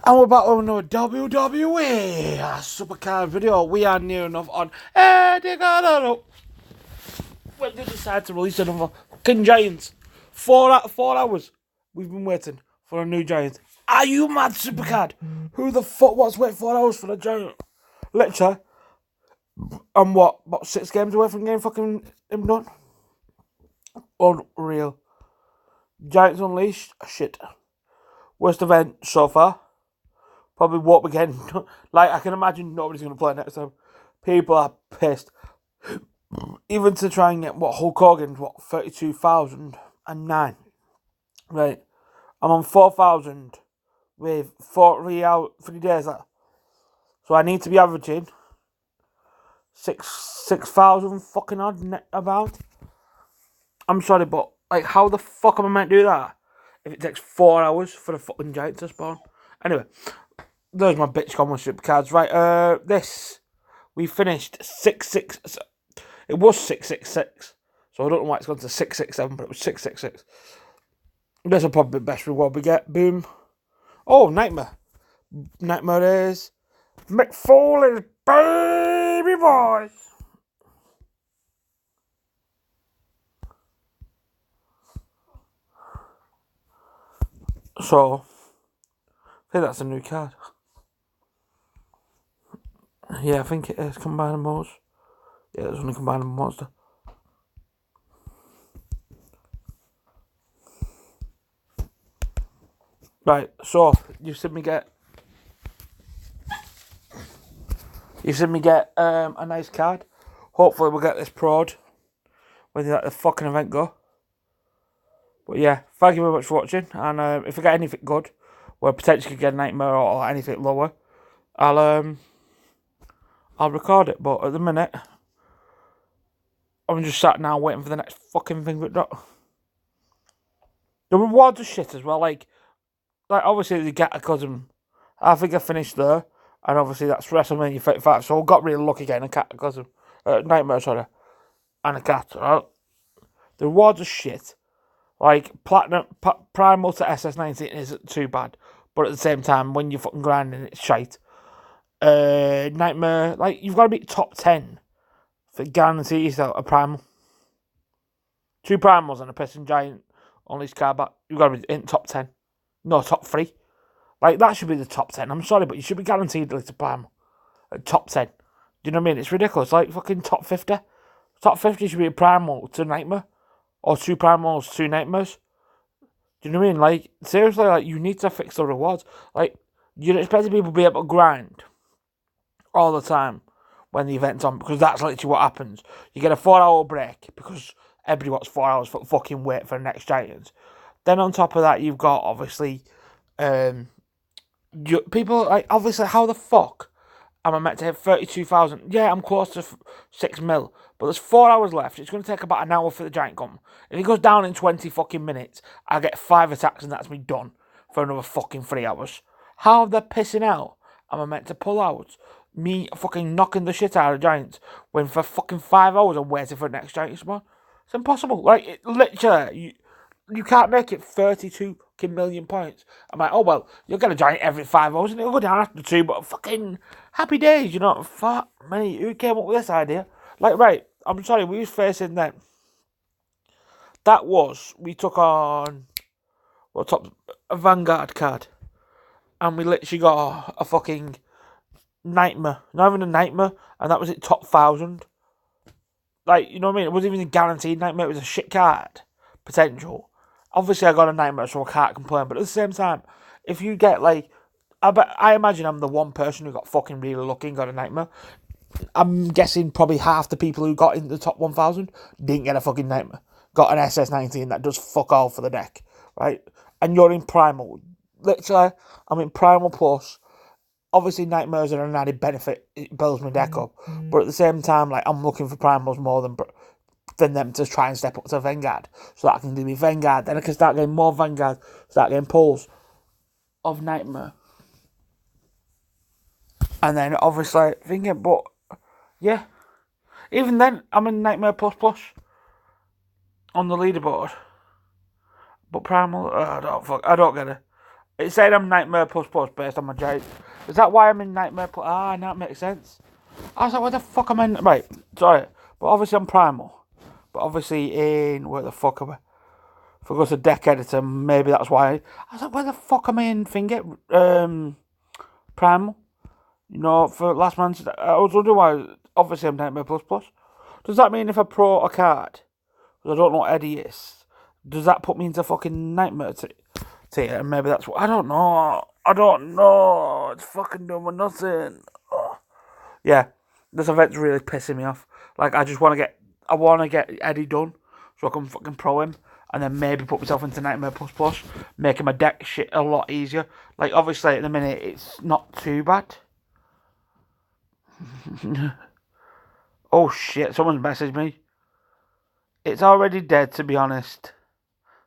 And we're back with another WWE supercard video. We are near enough on Eddie Guerrero. When they decide to release another fucking Giants. 4 hours. We've been waiting for a new Giant. Are you mad, supercard? Who the fuck wants to wait 4 hours for a Giant? Literally. I'm what 6 games away from getting fucking him done? Unreal. Giants Unleashed. Shit. Worst event so far. Probably won't be getting. Like, I can imagine nobody's going to play next time. People are pissed. Even to try and get Hulk Hogan's 32,009. Right. I'm on 4,000 with 3 days left. So I need to be averaging 6,000 fucking odd net about. I'm sorry, but like, how the fuck am I meant to do that if it takes 4 hours for the fucking Giant to spawn? Anyway, there's my bitch common supercards. Right, we finished 6-6. It was 6-6-6. So I don't know why it's gone to 6-6-7, but it was 6-6-6. This will probably be the best reward we get. Boom. Oh, Nightmare. Nightmare is Mick Foley's baby boy. So, I think that's a new card. Yeah, I think it is combining modes. Yeah, there's only combining monster. Right, so you've seen me get a nice card. Hopefully we'll get this prod when you let the fucking event go. But yeah, thank you very much for watching. And if I get anything good, we'll potentially get a Nightmare or anything lower, I'll record it. But at the minute, I'm just sat now waiting for the next fucking thing to drop. The rewards are shit as well. Like obviously they get a cousin. I think I finished there, and obviously that's WrestleMania 35. So I got really lucky getting a cat cousin, Nightmare, sorry, and a cat. Right? The rewards are shit. Like, Platinum, Primal to SS19 isn't too bad. But at the same time, when you're fucking grinding, it's shite. Nightmare, like, you've got to be top 10 for guarantee yourself a Primal. 2 Primals and a Piston Giant on this card back. You've got to be in top 10. No, top 3. Like, that should be the top 10. I'm sorry, but you should be guaranteed at least a Primal. At top 10. Do you know what I mean? It's ridiculous. Like, fucking top 50. Top 50 should be a Primal to Nightmare. Or 2 Primals, 2 Nightmares. Do you know what I mean? Like, seriously, like, you need to fix the rewards. Like, you'd expect people to be able to grind all the time when the event's on, because that's literally what happens. You get a 4-hour break, because everybody wants 4 hours for fucking wait for the next Giants. Then on top of that, you've got, obviously, people, like, obviously, how the fuck am I meant to hit 32,000? Yeah, I'm close to 6 mil. But there's 4 hours left. It's going to take about an hour for the Giant come. If it goes down in 20 fucking minutes, I get 5 attacks and that's me done for another fucking 3 hours. How are they pissing out? Am I meant to pull out? Me fucking knocking the shit out of Giants when for fucking 5 hours I'm waiting for the next Giant to spawn? It's impossible. Like, literally, you can't make it 32 million points. I'm like, oh well, you'll get a Giant every 5 hours and it'll go down after 2, but fucking happy days, you know? Fuck me, who came up with this idea? Like, right, I'm sorry, we was facing then. We took on, a Vanguard card. And we literally got a fucking Nightmare. Not even a Nightmare, and that was at top 1,000. Like, you know what I mean? It wasn't even a guaranteed Nightmare, it was a shit card. Potential. Obviously, I got a Nightmare, so I can't complain. But at the same time, if you get, like, I imagine I'm the one person who got fucking really lucky and got a Nightmare. I'm guessing probably half the people who got in the top 1,000 didn't get a fucking Nightmare. Got an SS19 that does fuck all for the deck, right? And you're in Primal. Literally, I'm in Primal Plus. Obviously, Nightmares are an added benefit. It builds my deck up. But at the same time, like, I'm looking for Primals more than them to try and step up to Vanguard. So that I can do me Vanguard. Then I can start getting more Vanguard. Start getting pulls of Nightmare. And then, obviously, thinking, but yeah. Even then, I'm in Nightmare Plus Plus on the leaderboard. But Primal, I don't get it. It said I'm Nightmare Plus Plus based on my Giants. Is that why I'm in Nightmare Plus? That makes sense. I was like, where the fuck am I in? Right, sorry. But obviously I'm Primal. But obviously where the fuck am I? If I go to Deck Editor, maybe that's why. I was like, where the fuck am I in Primal? You know, for last month, I was wondering why. Obviously I'm Nightmare Plus Plus. Does that mean if I pro a card, because I don't know what Eddie is, does that put me into fucking Nightmare tier? And maybe that's what. I don't know. It's fucking done with nothing. Oh. Yeah, this event's really pissing me off. Like, I want to get Eddie done so I can fucking pro him, and then maybe put myself into Nightmare Plus Plus, making my deck shit a lot easier. Like, obviously at the minute it's not too bad. Oh shit! Someone's messaged me. It's already dead, to be honest.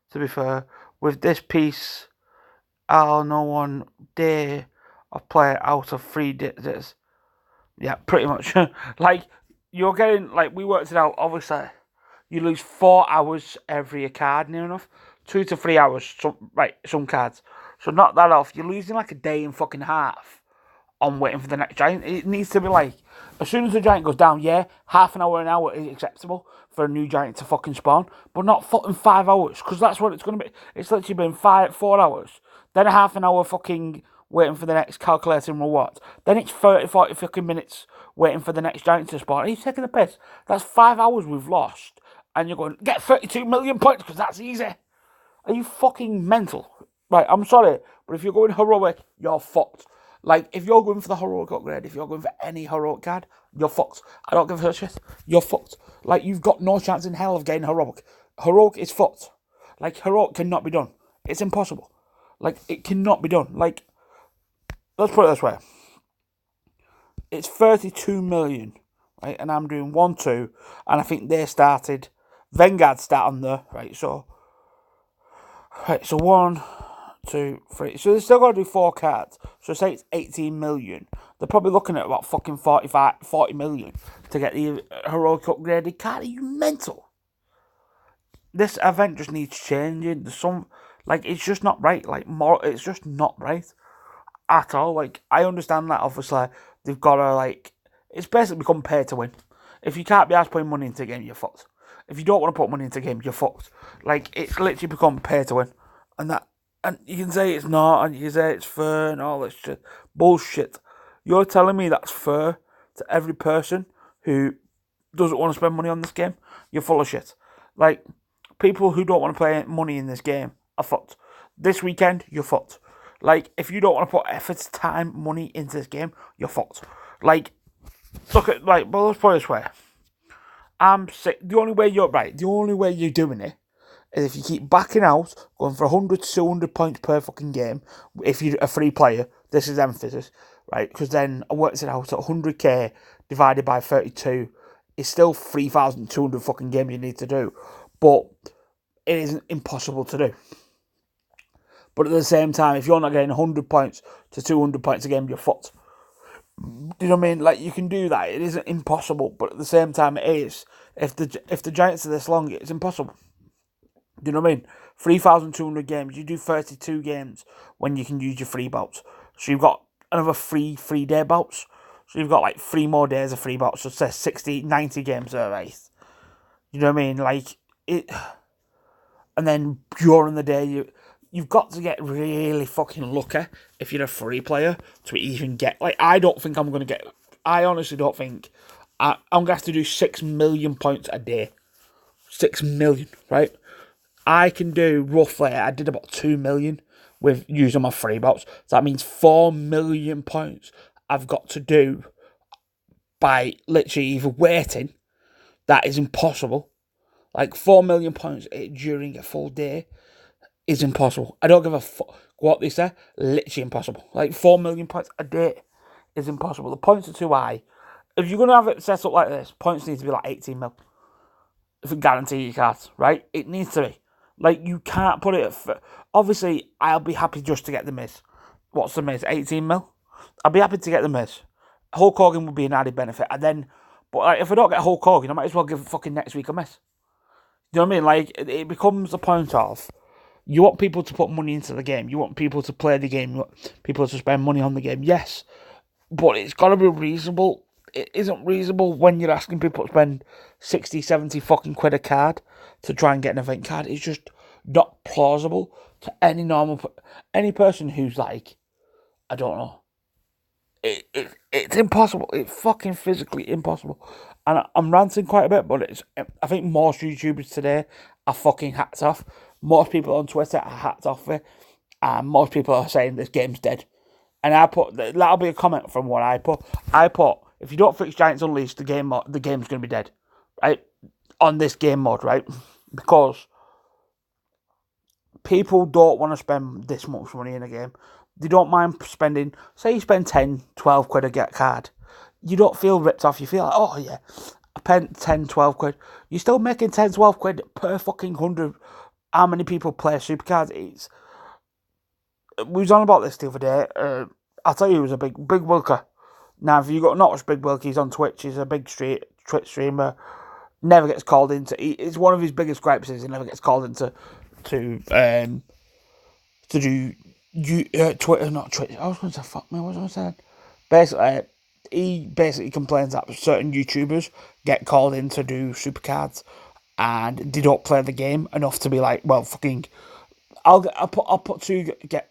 To be fair, with this piece, I'll know one day of play out of 3 days. Yeah, pretty much. Like, you're getting, like, we worked it out, obviously. You lose 4 hours every card, near enough. 2 to 3 hours, some cards. So knock that off. You're losing like a day and fucking half on waiting for the next giant. It needs to be like, as soon as the giant goes down, yeah, half an hour is acceptable for a new giant to fucking spawn, but not fucking 5 hours, because that's what it's going to be. It's literally been 4 hours, then a half an hour fucking waiting for the next calculating rewards, then it's 30, 40 fucking minutes waiting for the next giant to spawn. Are you taking the piss? That's 5 hours we've lost, and you're going, get 32 million points, because that's easy. Are you fucking mental? Right, I'm sorry, but if you're going heroic, you're fucked. Like, if you're going for the heroic upgrade, if you're going for any heroic card, you're fucked. I don't give a shit. You're fucked. Like, you've got no chance in hell of getting heroic. Heroic is fucked. Like, heroic cannot be done. It's impossible. Like, it cannot be done. Like, let's put it this way. It's 32 million, right? And I'm doing 1, 2, and I think they started, Vanguard start on there, right? So 1, 2, 3. So they're still got to do 4 cards. So say it's 18 million. They're probably looking at about fucking 40 million to get the heroic upgraded card. Are you mental? This event just needs changing. There's some, like, it's just not right. Like, it's just not right at all. Like, I understand that obviously they've got to, like, it's basically become pay to win. If you can't be asked putting money into a game, you're fucked. If you don't want to put money into a game, you're fucked. Like, it's literally become pay to win. And you can say it's not, and you can say it's fair, and all this shit. Bullshit. You're telling me that's fair to every person who doesn't want to spend money on this game? You're full of shit. Like, people who don't want to play money in this game are fucked. This weekend, you're fucked. Like, if you don't want to put effort, time, money into this game, you're fucked. Like, look at, like, well, let's put it this way. I'm sick. The only way you're doing it is if you keep backing out, going for 100 to 200 points per fucking game, if you're a free player, this is emphasis, right? Because then I worked it out at 100k divided by 32 is still 3,200 fucking games you need to do. But it isn't impossible to do. But at the same time, if you're not getting 100 points to 200 points a game, you're fucked. Do you know what I mean? Like, you can do that. It isn't impossible, but at the same time, it is. If the Giants are this long, it's impossible. Do you know what I mean? 3,200 games. You do 32 games when you can use your free bouts. So you've got another 3-day bouts. So you've got like 3 more days of free bouts. So say 60, 90 games a race. You know what I mean? Like, it. And then during the day, you've got to get really fucking lucky if you're a free player to even get. Like, I don't think I'm going to get. I honestly don't think. I'm going to have to do 6 million points a day. 6 million, right? I can do roughly, I did about 2 million with using my free bots. So that means 4 million points I've got to do by literally either waiting. That is impossible. Like, 4 million points during a full day is impossible. I don't give a fuck what they say. Literally impossible. Like, 4 million points a day is impossible. The points are too high. If you're going to have it set up like this, points need to be like 18 mil. If you guarantee your cards, right? It needs to be. Like, you can't put it at... Obviously, I'll be happy just to get the miss. What's the miss? 18 mil? I'll be happy to get the miss. Hulk Hogan would be an added benefit. And then... But like, if I don't get Hulk Hogan, I might as well give fucking next week a miss. You know what I mean? Like, it becomes the point of... You want people to put money into the game. You want people to play the game. You want people to spend money on the game. Yes, but it's got to be reasonable. It isn't reasonable when you're asking people to spend 60, 70 fucking quid a card to try and get an event card. It's just not plausible to any person who's like, I don't know. It's impossible. It's fucking physically impossible. And I'm ranting quite a bit, but I think most YouTubers today are fucking hats off. Most people on Twitter are hats off it. And most people are saying this game's dead. And that'll be a comment from what I put. If you don't fix Giants Unleashed, the game's going to be dead, right? On this game mode, right? Because people don't want to spend this much money in a game. They don't mind spending, say you spend 10, 12 quid to get a card. You don't feel ripped off. You feel like, oh yeah, I spent 10, 12 quid. You're still making 10, 12 quid per fucking 100. How many people play supercards? We was on about this the other day. I'll tell you, he was a big Wilker. Now, if you got not watched Big Wilkie, he's on Twitch. He's a big Twitch streamer. Never gets called into. It's one of his biggest gripes is he never gets called into to do Twitter, not Twitch. I was going to say fuck me. What was I saying? Basically, he basically complains that certain YouTubers get called in to do supercards and they don't play the game enough to be like, well, fucking. I'll put two get.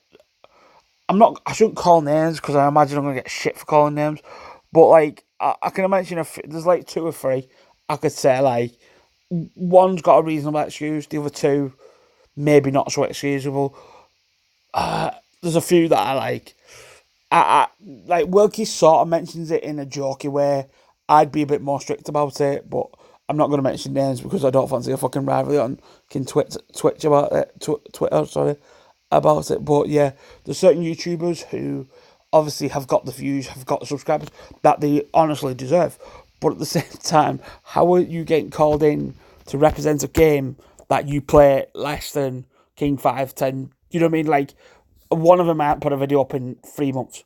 I shouldn't call names because I imagine I'm going to get shit for calling names. But, like, I can imagine if there's, like, 2 or 3, I could say, like, one's got a reasonable excuse, the other 2, maybe not so excusable. There's a few that I like. Like, Wilkie sort of mentions it in a jokey way. I'd be a bit more strict about it, but I'm not going to mention names because I don't fancy a fucking rivalry on Twitch about it. Twitter, sorry. About it, but yeah, there's certain YouTubers who obviously have got the views, have got the subscribers that they honestly deserve. But at the same time, how are you getting called in to represent a game that you play less than King 510? You know what I mean? Like, one of them might put a video up in 3 months.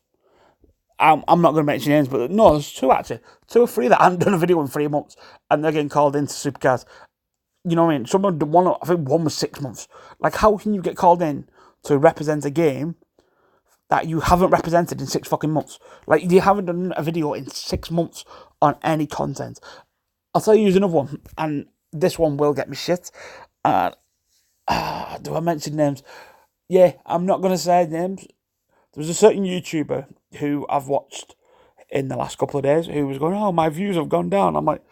I'm not going to mention names, but no, there's 2 actually. 2 or 3 that haven't done a video in 3 months, and they're getting called into supercars. You know what I mean? I think one was 6 months. Like, how can you get called in to represent a game that you haven't represented in 6 fucking months? Like, you haven't done a video in 6 months on any content. I'll tell you another one, and this one will get me shit. Do I mention names? Yeah, I'm not going to say names. There's a certain YouTuber who I've watched in the last couple of days who was going, oh, my views have gone down. I'm like,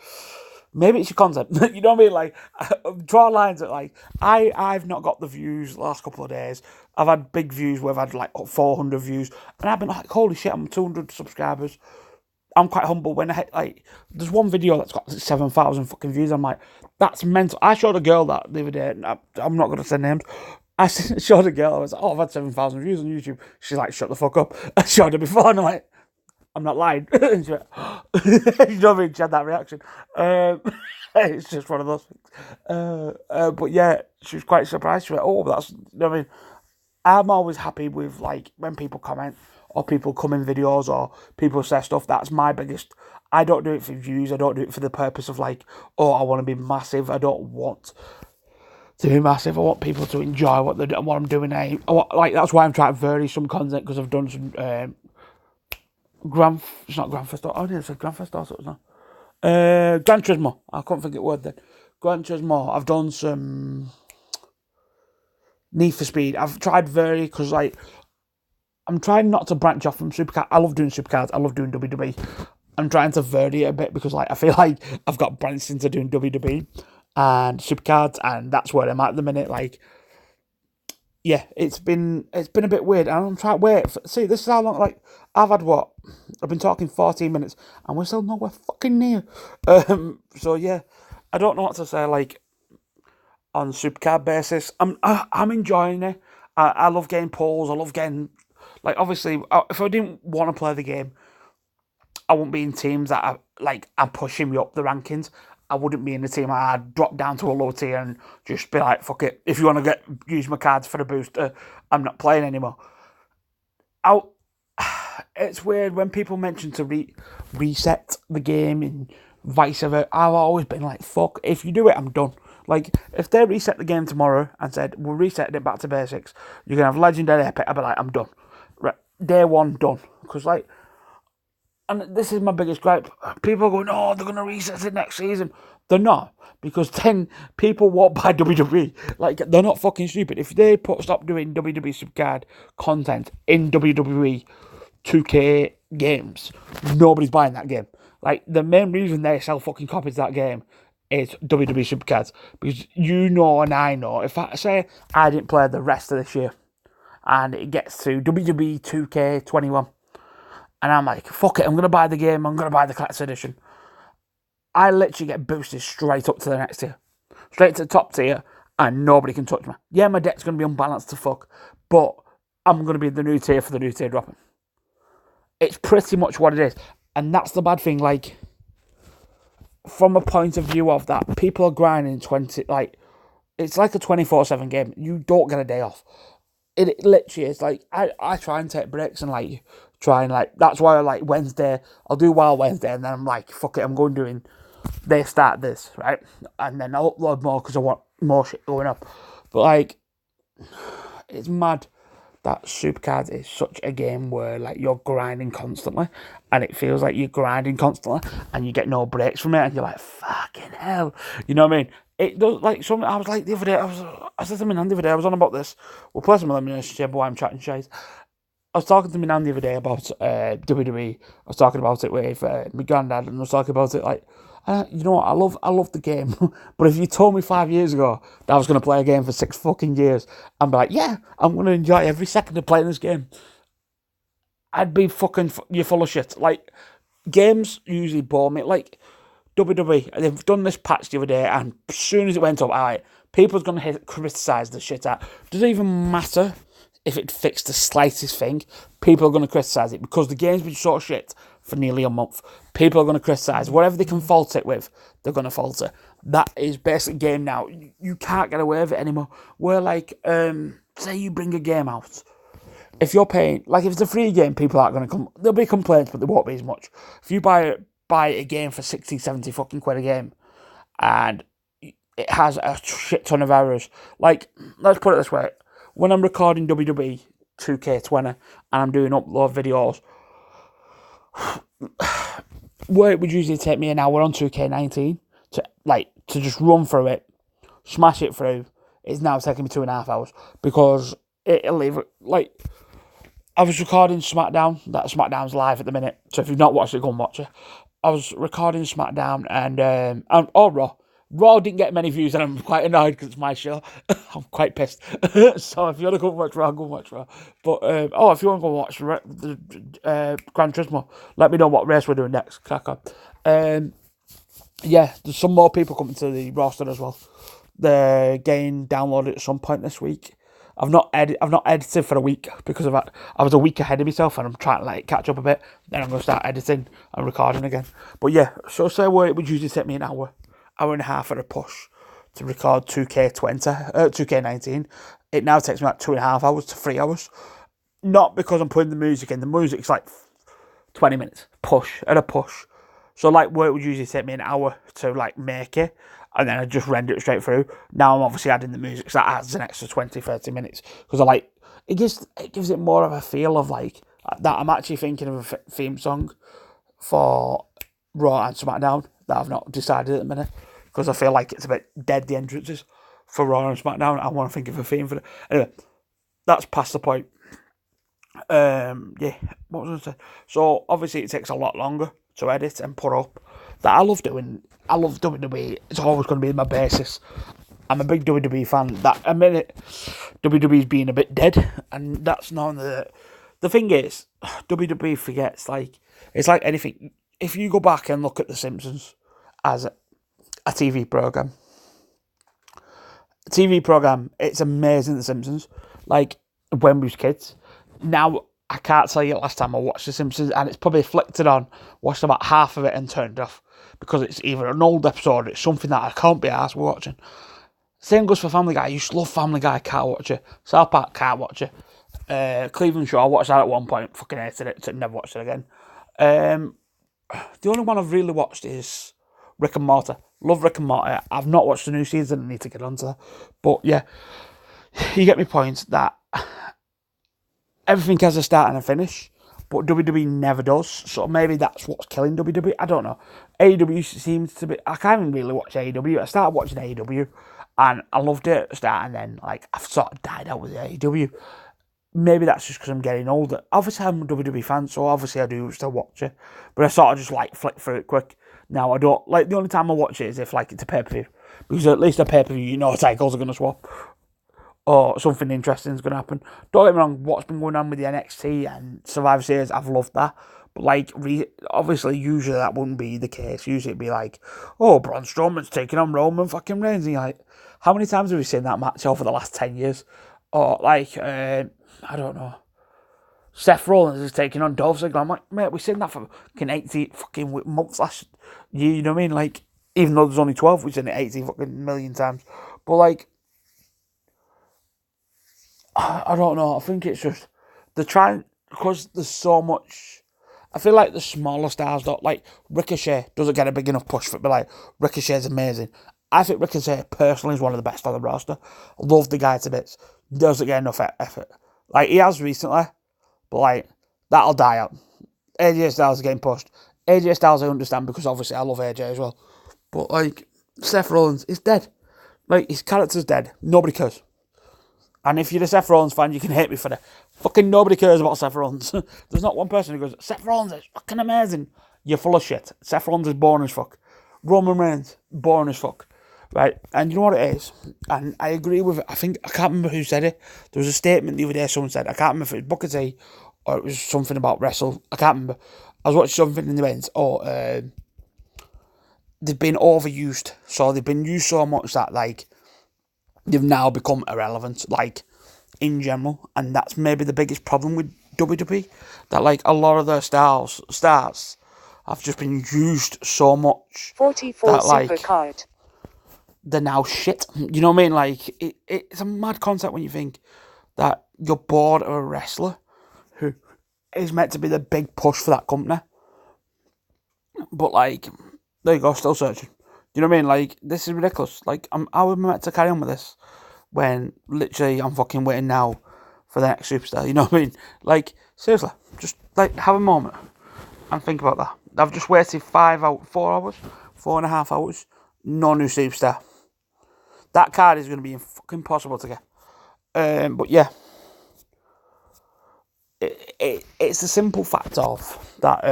maybe it's your content. You know what I mean? Like, draw lines at, like, I've not got the views the last couple of days. I've had big views where I've had, like, 400 views. And I've been like, holy shit, I'm 200 subscribers. I'm quite humble when I hit, like, there's one video that's got 7,000 fucking views. I'm like, that's mental. I showed a girl that the other day. I'm not going to say names. I showed a girl. I was like, oh, I've had 7,000 views on YouTube. She's like, shut the fuck up. I showed her before and I'm like, I'm not lying. And she went, you know what I mean? She had that reaction. It's just one of those things. But yeah, she was quite surprised. She went, oh, that's, you know what I mean? I'm always happy with, like, when people comment or people come in videos or people say stuff. That's my biggest. I don't do it for views. I don't do it for the purpose of, like, oh, I want to be massive. I don't want to be massive. I want people to enjoy what I'm doing. That's why I'm trying to vary some content because I've done some it's not Grand Theft Auto. Oh, it's a Grand Theft Auto. It's not. Gran Turismo. I couldn't think of the word then. Gran Turismo. I've done some Need for Speed. I've tried vary because, like, I'm trying not to branch off from supercars. I love doing supercars. I love doing WWE. I'm trying to vary it a bit because, like, I feel like I've got branched into doing WWE and supercards, and that's where I'm at the minute. Like, yeah, it's been a bit weird, and I'm trying to wait. See, this is how long. Like, I've been talking 14 minutes, and we're still nowhere fucking near. So yeah, I don't know what to say. Like, on supercard basis, I'm enjoying it. I love getting polls. I love getting, like, obviously, if I didn't want to play the game, I wouldn't be in teams that are pushing me up the rankings. I wouldn't be in the team. I'd drop down to a low tier and just be like, fuck it. If you want to use my cards for the booster, I'm not playing anymore. It's weird when people mention to reset the game and vice versa. I've always been like, fuck, if you do it, I'm done. Like, if they reset the game tomorrow and said, we're resetting it back to basics, you can have Legendary Epic, I'd be like, I'm done. Right, day one, done. Because, like, and this is my biggest gripe. People are going, oh, they're going to reset it next season. They're not. Because then people won't buy WWE. Like, they're not fucking stupid. If they stop doing WWE Supercard content in WWE 2K games, nobody's buying that game. Like, the main reason they sell fucking copies of that game is WWE Supercards. Because you know and I know, if I say I didn't play the rest of this year, and it gets to WWE 2K21, and I'm like, fuck it, I'm going to buy the game, I'm going to buy the Collector's Edition. I literally get boosted straight up to the next tier. Straight to the top tier, and nobody can touch me. Yeah, my deck's going to be unbalanced to fuck, but I'm going to be the new tier for the new tier dropping. It's pretty much what it is. And that's the bad thing, like, from a point of view of that, people are grinding 20, like, it's like a 24/7 game. You don't get a day off. It literally is, like, I try and take breaks and, like, that's why I like Wednesday, I'll do Wild Wednesday, and then I'm like, fuck it, I'm going doing, they start this, right? And then I'll upload more because I want more shit going up. But, like, it's mad that Supercards is such a game where, like, you're grinding constantly, and it feels like you're grinding constantly, and you get no breaks from it, and you're like, fucking hell. You know what I mean? It does, like, something, I was like, the other day, I said to my nan the other day, I was on about this, we're playing some elimination chamber while I'm chatting shit. I was talking to my nan the other day about WWE. I was talking about it with my granddad, and I was talking about it like, you know what, I love the game. But if you told me 5 years ago that I was going to play a game for 6 fucking years, I'd be like, yeah, I'm going to enjoy every second of playing this game. I'd be fucking, you're full of shit. Like, games usually bore me. Like, WWE, they've done this patch the other day, and as soon as it went up, alright, people's going to criticise the shit out. Doesn't even matter if it fixed the slightest thing, people are going to criticise it because the game's been sort of shit for nearly a month. People are going to criticise whatever they can fault it with, they're going to fault it. That is basic game now. You can't get away with it anymore. Where, like, say you bring a game out, if you're paying, like, if it's a free game, people aren't going to come, there'll be complaints, but there won't be as much. If you buy a game for 60, 70 fucking quid a game, and it has a shit ton of errors, like, let's put it this way, when I'm recording WWE 2K20 and I'm doing upload videos, where it would usually take me an hour on 2K19 to just run through it, smash it through, it's now taking me 2.5 hours because it'll leave it, like, I was recording SmackDown, that SmackDown's live at the minute, so if you've not watched it, go and watch it. I was recording SmackDown and Raw. Raw didn't get many views, and I'm quite annoyed because it's my show. I'm quite pissed. So if you want to go watch Raw, go watch Raw. But if you want to go watch the Gran Turismo, let me know what race we're doing next. Crack on. Yeah, there's some more people coming to the roster as well. They're getting downloaded at some point this week. I've not edited for a week because of that. I was a week ahead of myself, and I'm trying to, like, catch up a bit. Then I'm going to start editing and recording again. But yeah, so say where it would usually take me an hour and a half at a push to record 2K19. It now takes me like 2.5 hours to 3 hours. Not because I'm putting the music in. The music's like 20 minutes at a push. So, like, where it would usually take me an hour to, like, make it, and then I just render it straight through. Now I'm obviously adding the music, so that adds an extra 20, 30 minutes. Because I like, it gives it more of a feel of, like, that I'm actually thinking of a theme song for Raw and SmackDown that I've not decided at the minute. Because I feel like it's a bit dead, the entrances for Raw and SmackDown. I want to think of a theme for it. Anyway, that's past the point. Yeah, what was I going to say? So, obviously, it takes a lot longer to edit and put up. That I love WWE. It's always going to be my basis. I'm a big WWE fan. That a minute WWE's being a bit dead, and that's not the thing is, WWE forgets, like, it's like anything. If you go back and look at The Simpsons as a TV program, it's amazing. The Simpsons, like, when we was kids. Now, I can't tell you last time I watched The Simpsons, and it's probably flicked it on, watched about half of it and turned off, because it's either an old episode or it's something that I can't be arsed watching. Same goes for Family Guy. I used to love Family Guy, can't watch it. South Park, can't watch it. Cleveland Show, I watched that at one point, fucking hated it, so never watched it again. The only one I've really watched is Rick and Morty. Love Rick and Morty. I've not watched the new season. I need to get onto that. But yeah, you get my point that everything has a start and a finish, but WWE never does. So maybe that's what's killing WWE. I don't know. AEW seems to be. I can't even really watch AEW. I started watching AEW and I loved it at the start, and then like I've sort of died out with AEW. Maybe that's just because I'm getting older. Obviously, I'm a WWE fan, so obviously I do still watch it. But I sort of just like flick through it quick. Now I don't like the only time I watch it is if like it's a pay per view, because at least a pay per view, you know, titles are gonna swap or something interesting is gonna happen. Don't get me wrong, what's been going on with the NXT and Survivor Series, I've loved that. But like, obviously, usually that wouldn't be the case. Usually it'd be like, oh, Braun Strowman's taking on Roman fucking Reigns. And you're like, how many times have we seen that match over the last 10 years? Or like, I don't know. Seth Rollins is taking on Dolph Ziggler. I'm like, mate, we've seen that for fucking 80 fucking months last year, you know what I mean? Like, even though there's only 12, we've seen it 80 fucking million times. But like, I don't know. I think it's just, they're trying, because there's so much, I feel like the smaller stars don't, like, Ricochet doesn't get a big enough push for it, but like, Ricochet's amazing. I think Ricochet personally is one of the best on the roster. Love the guy to bits. Doesn't get enough effort. Like, he has recently, but like, that'll die out. AJ Styles is getting pushed. AJ Styles I understand because obviously I love AJ as well. But like, Seth Rollins is dead. Like, his character's dead. Nobody cares. And if you're a Seth Rollins fan, you can hate me for that. Fucking nobody cares about Seth Rollins. There's not one person who goes, Seth Rollins is fucking amazing. You're full of shit. Seth Rollins is boring as fuck. Roman Reigns, boring as fuck. Right? And you know what it is? And I agree with it. I can't remember who said it. There was a statement the other day someone said. I can't remember if it was Booker T or it was something about wrestle. I can't remember. I was watching something in the events. They've been overused. So they've been used so much that, like, they've now become irrelevant, like, in general. And that's maybe the biggest problem with WWE. That, like, a lot of their stars have just been used so much. 44 that, like, supercard. They're now shit. You know what I mean? Like, it's a mad concept when you think that you're bored of a wrestler who is meant to be the big push for that company. But, like, there you go, still searching. You know what I mean? Like, this is ridiculous. Like, how am I meant to carry on with this when literally I'm fucking waiting now for the next superstar? You know what I mean? Like, seriously, just, like, have a moment and think about that. I've just waited 4.5 hours, no new superstar. That card is going to be fucking impossible to get. But yeah, it's the simple fact of that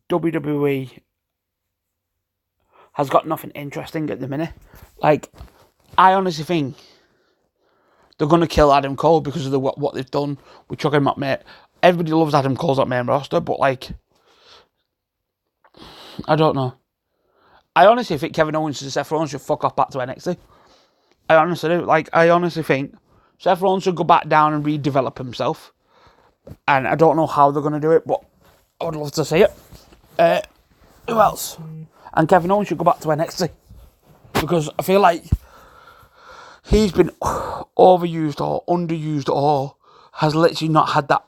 WWE has got nothing interesting at the minute. Like, I honestly think they're going to kill Adam Cole because of what they've done with chucking him up, mate. Everybody loves Adam Cole's up main roster, but like, I don't know. I honestly think Kevin Owens and Seth Rollins should fuck off back to NXT. I honestly do. Like, I honestly think Seth Rollins should go back down and redevelop himself. And I don't know how they're going to do it, but I would love to see it. Who else? And Kevin Owens should go back to NXT. Because I feel like he's been overused or underused or has literally not had that.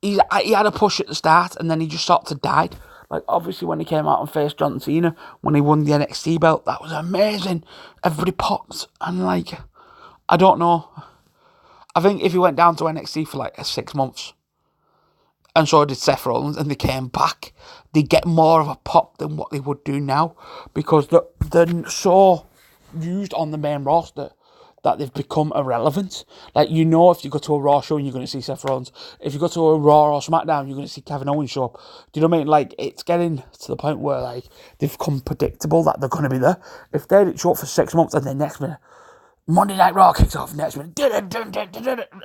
He had a push at the start and then he just sort of died. Like, obviously, when he came out and faced John Cena, when he won the NXT belt, that was amazing. Everybody popped. And, like, I don't know. I think if he went down to NXT for, like, 6 months, and so did Seth Rollins, and they came back, they'd get more of a pop than what they would do now. Because they're so used on the main roster that they've become irrelevant. Like, you know, if you go to a Raw show and you're going to see Seth Rollins, if you go to a Raw or SmackDown, you're going to see Kevin Owens show up. Do you know what I mean? Like, it's getting to the point where, like, they've become predictable that they're going to be there. If they didn't show up for 6 months and then next minute, Monday Night Raw kicks off, next minute,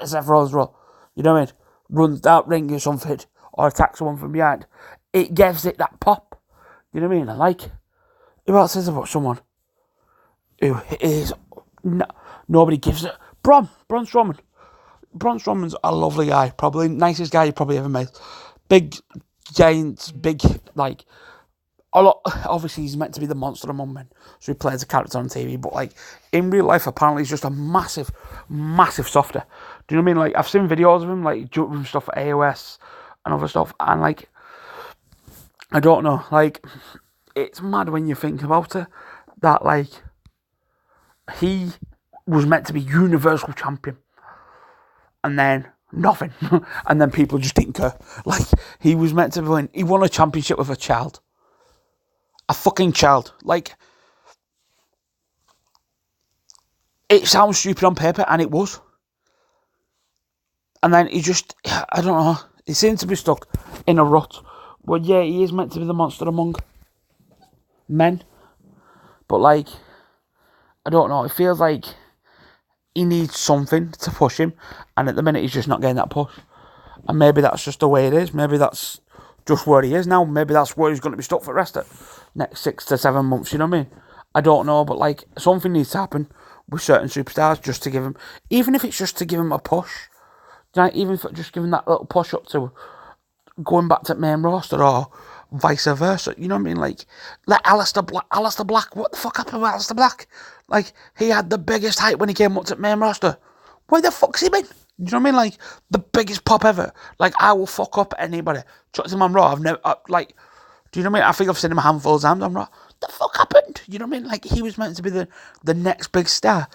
Seth Rollins Raw, you know what I mean? Runs out ring or something, or attacks someone from behind. It gives it that pop. You know what I mean? And, like, who else says about someone who is... nobody gives it. Braun Strowman. Braun Strowman's a lovely guy. Probably nicest guy you probably ever met. Big giant, big, like, a lot. Obviously, he's meant to be the monster among men, so he plays a character on TV. But like in real life, apparently, he's just a massive, massive softer. Do you know what I mean? Like, I've seen videos of him, like, jumping stuff at AOS and other stuff, and like, I don't know, like, it's mad when you think about it, that, like, he was meant to be Universal Champion, and then nothing, and then people just didn't care. Like, he was meant to win. He won a championship with a child. A fucking child. Like, it sounds stupid on paper, and it was. And then he just, I don't know, he seems to be stuck in a rut. Well, yeah, he is meant to be the monster among men. But, like, I don't know, it feels like he needs something to push him. And at the minute, he's just not getting that push. And maybe that's just the way it is. Maybe that's just where he is now. Maybe that's where he's going to be stuck for the rest of the next 6 to 7 months, you know what I mean? I don't know, but, like, something needs to happen with certain superstars just to give him, even if it's just to give him a push. You know, even for just giving that little push up to going back to main roster or vice versa. You know what I mean? Like Alistair Black. What the fuck happened with Alistair Black? Like, he had the biggest hype when he came up to main roster. Where the fuck's he been? You know what I mean? Like, the biggest pop ever. Like, I will fuck up anybody. Chucked him on Raw. I've never, like, do you know what I mean? I think I've seen him a handful of times on Raw. The fuck happened? You know what I mean? Like, he was meant to be the next big star.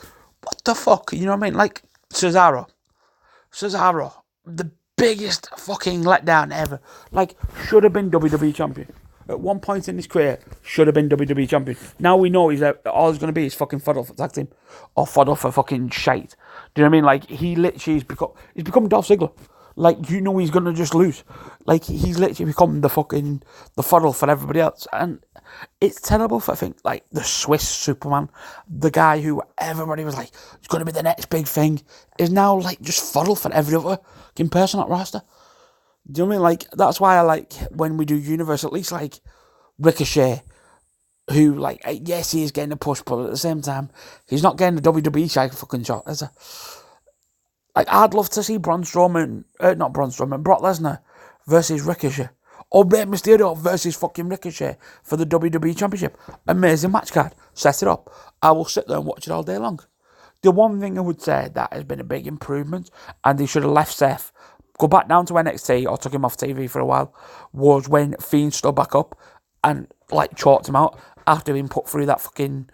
What the fuck? You know what I mean? Like, Cesaro, the biggest fucking letdown ever. Like, should have been WWE champion. At one point in his career, should have been WWE champion. Now we know all he's going to be is fucking fodder for tag team. Or fodder for fucking shite. Do you know what I mean? Like, he literally he's become Dolph Ziggler. Like, you know he's going to just lose. Like, he's literally become the fodder for everybody else. And it's terrible for, I think, like, the Swiss Superman, the guy who everybody was like, he's going to be the next big thing, is now, like, just fodder for every other fucking person at roster. Do you know what I mean? Like, that's why I like when we do Universe, at least, like, Ricochet, who, like, yes, he is getting a push, but at the same time, he's not getting the WWE shot fucking shot, is he? Like, I'd love to see Brock Lesnar versus Ricochet. Or Rey Mysterio versus fucking Ricochet for the WWE Championship. Amazing match card. Set it up. I will sit there and watch it all day long. The one thing I would say that has been a big improvement, and they should have left Seth, go back down to NXT or took him off TV for a while, was when Fiend stood back up and, like, chalked him out after being put through that fucking,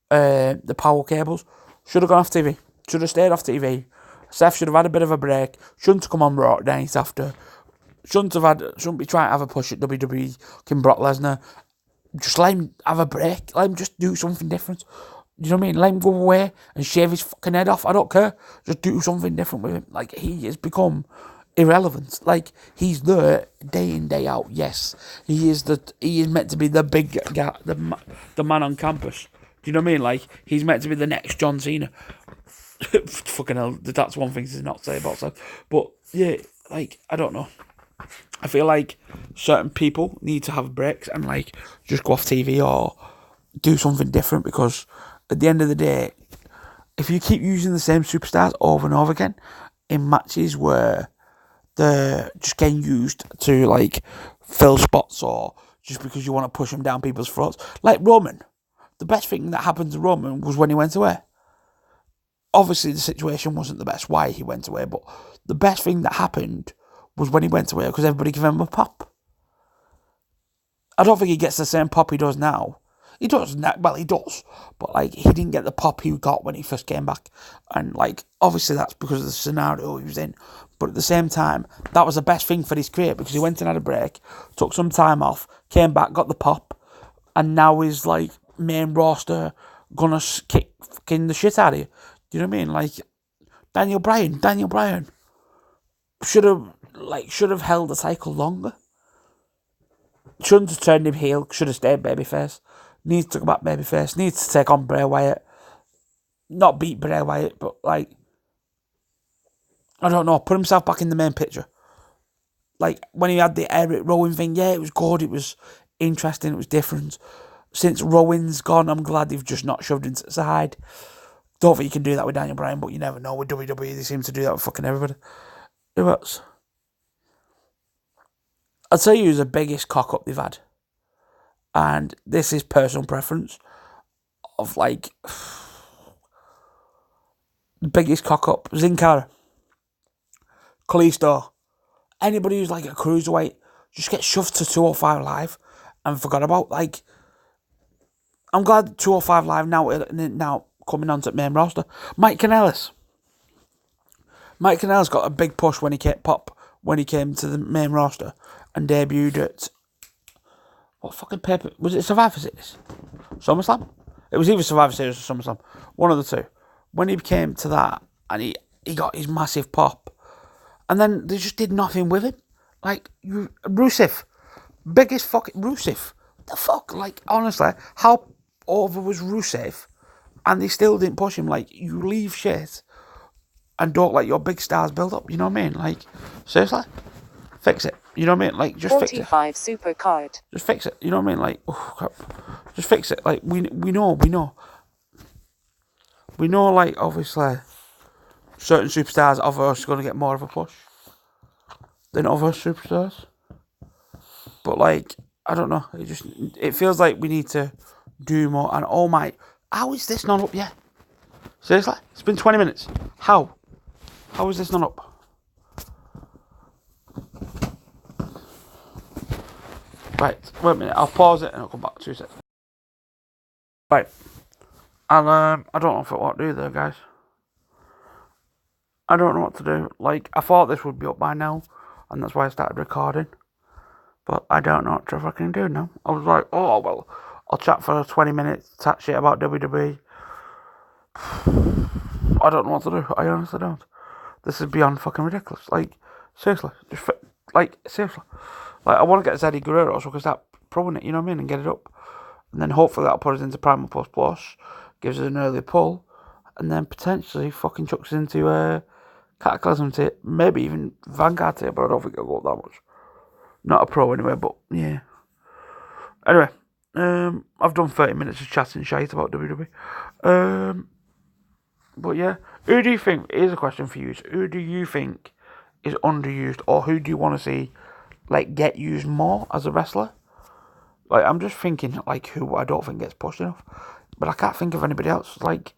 the power cables. Should have gone off TV. Should have stayed off TV. Seth should have had a bit of a break. Shouldn't have come on Raw night after. Shouldn't be trying to have a push at WWE. Brock Lesnar. Just let him have a break. Let him just do something different. Do you know what I mean? Let him go away and shave his fucking head off. I don't care. Just do something different with him. Like, he has become irrelevant. Like, he's there day in, day out. Yes, he is meant to be the big guy, the man on campus. Do you know what I mean? Like, he's meant to be the next John Cena. Fucking hell, that's one thing to not say about that. But yeah, like, I don't know. I feel like certain people need to have breaks and, like, just go off TV or do something different, because at the end of the day, if you keep using the same superstars over and over again in matches where they're just getting used to, like, fill spots or just because you want to push them down people's throats, like Roman, the best thing that happened to Roman was when he went away. Obviously, the situation wasn't the best why he went away, but the best thing that happened was when he went away, because everybody gave him a pop. I don't think he gets the same pop he does now. He does, well, he does, but, like, he didn't get the pop he got when he first came back. And, like, obviously that's because of the scenario he was in. But at the same time, that was the best thing for his career, because he went and had a break, took some time off, came back, got the pop, and now he's, like, main roster, gonna kick fucking the shit out of you. Do you know what I mean? Like, Daniel Bryan should have held the title longer. Shouldn't have turned him heel. Should have stayed babyface. Needs to come back babyface. Needs to take on Bray Wyatt. Not beat Bray Wyatt, but, like, I don't know. Put himself back in the main picture. Like, when he had the Eric Rowan thing, yeah, it was good. It was interesting. It was different. Since Rowan's gone, I'm glad they've just not shoved him to the side. Don't think you can do that with Daniel Bryan, but you never know. With WWE, they seem to do that with fucking everybody. Who else? I'll tell you who's the biggest cock-up they've had. And this is personal preference of, like, the biggest cock-up. Sin Cara. Kalisto. Anybody who's, like, a cruiserweight just gets shoved to 205 Live and forgot about. Like, I'm glad 205 Live now coming onto the main roster. Mike Kanellis. Mike Kanellis got a big push when he came to the main roster and debuted at what fucking paper was it? Survivor Series, SummerSlam. It was either Survivor Series or SummerSlam, one of the two. When he came to that and he got his massive pop, and then they just did nothing with him. Like Rusev, biggest fucking Rusev. What the fuck? Like honestly, how over was Rusev, and they still didn't push him. Like you leave shit and don't let your big stars build up. You know what I mean? Like seriously, fix it. You know what I mean? Like just fix it. 45 supercard. Just fix it. You know what I mean? Like oh, crap. Just fix it. Like we know. Like obviously, certain superstars of us are going to get more of a push than other superstars. But like, I don't know. It feels like we need to do more. And oh my, how is this not up yet? Seriously, it's been 20 minutes. How is this not up? Right, wait a minute. I'll pause it and I'll come back 2 seconds. Right, and I don't know what to do there, guys. I don't know what to do. Like, I thought this would be up by now, and that's why I started recording. But I don't know what to fucking do now. I was like, oh, well, I'll chat for 20 minutes, chat shit about WWE. I don't know what to do. I honestly don't. This is beyond fucking ridiculous. Like, seriously. Seriously. Like, I want to get Eddie Guerrero so I can start proing it, you know what I mean, and get it up. And then hopefully that'll put us into Primal Plus, gives us an early pull, and then potentially fucking chucks us into Cataclysm tier, maybe even Vanguard tier, but I don't think it'll go up that much. Not a pro anyway, but yeah. Anyway, I've done 30 minutes of chatting shite about WWE. But yeah, who do you think, here's a question for you, who do you think is underused, or who do you want to see, like, get used more as a wrestler? Like, I'm just thinking, like, who I don't think gets pushed enough, but I can't think of anybody else. Like,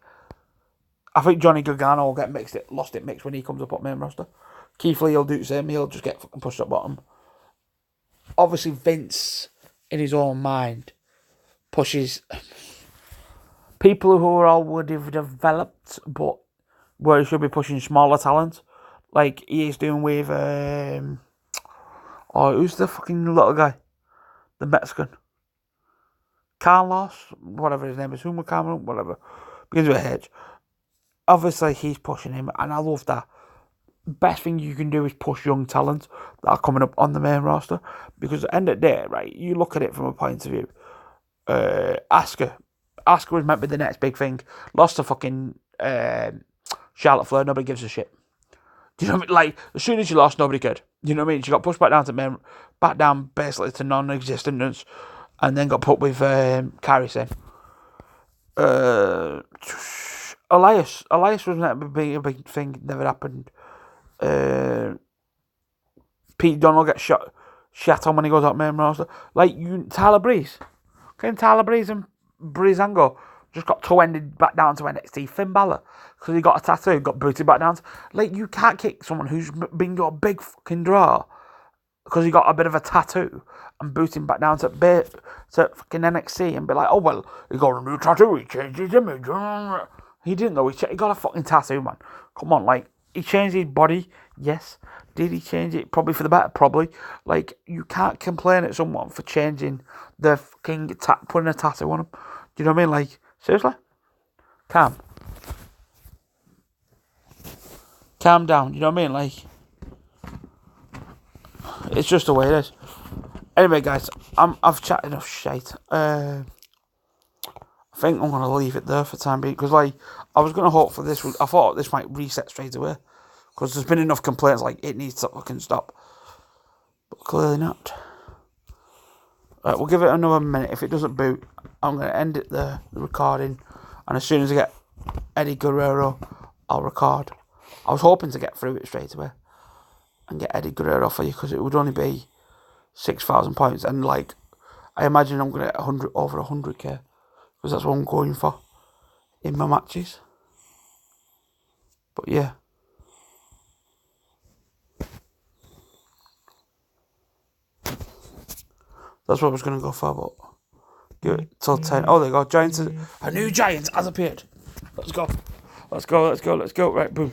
I think Johnny Gargano will get lost it mixed when he comes up on main roster. Keith Lee will do the same, he'll just get fucking pushed up bottom. Obviously, Vince, in his own mind, pushes people who are already developed, but where he should be pushing smaller talent, like he is doing with who's the fucking little guy, the Mexican, Carlos, whatever his name is, whatever, begins with a H. Obviously, he's pushing him, and I love that. Best thing you can do is push young talent that are coming up on the main roster, because at the end of the day, right, you look at it from a point of view. Asuka was meant to be the next big thing. Lost to fucking Charlotte Flair. Nobody gives a shit. Do you know what I mean? Like, as soon as she lost, nobody cared. Do you know what I mean? She got pushed back down basically to non-existence, and then got put with Kairi Sane. Elias was meant to be a big thing. Never happened. Pete Dunne gets shot on when he goes out main roster. Like Tyler Breeze. Okay, Tyler Breeze and Breezango just got toe-ended back down to NXT. Finn Balor, because he got a tattoo, got booted back down. Like, you can't kick someone who's been your big fucking draw because he got a bit of a tattoo and boot him back down to fucking NXT and be like, oh, well, he got a new tattoo, he changed his image. He didn't though, he got a fucking tattoo, man. Come on, like, he changed his body, yes. Did he change it? Probably for the better, probably. Like, you can't complain at someone for changing the fucking putting a tattoo on him. Do you know what I mean? Like, seriously? Calm down, you know what I mean? Like, it's just the way it is. Anyway, guys, I've chatted enough shite. I think I'm going to leave it there for the time being, because, like, I was going to hope for this. I thought this might reset straight away, because there's been enough complaints, like, it needs to fucking stop. But clearly not. We'll give it another minute. If it doesn't boot, I'm going to end it there, the recording. And as soon as I get Eddie Guerrero, I'll record. I was hoping to get through it straight away and get Eddie Guerrero for you, because it would only be 6,000 points. And, like, I imagine I'm going to get over 100k, because that's what I'm going for in my matches. But yeah. That's what I was going to go for, but Give it till 10. Oh, there you go. Giants. A new Giant has appeared. Let's go. Let's go. Let's go. Let's go. Right, boom.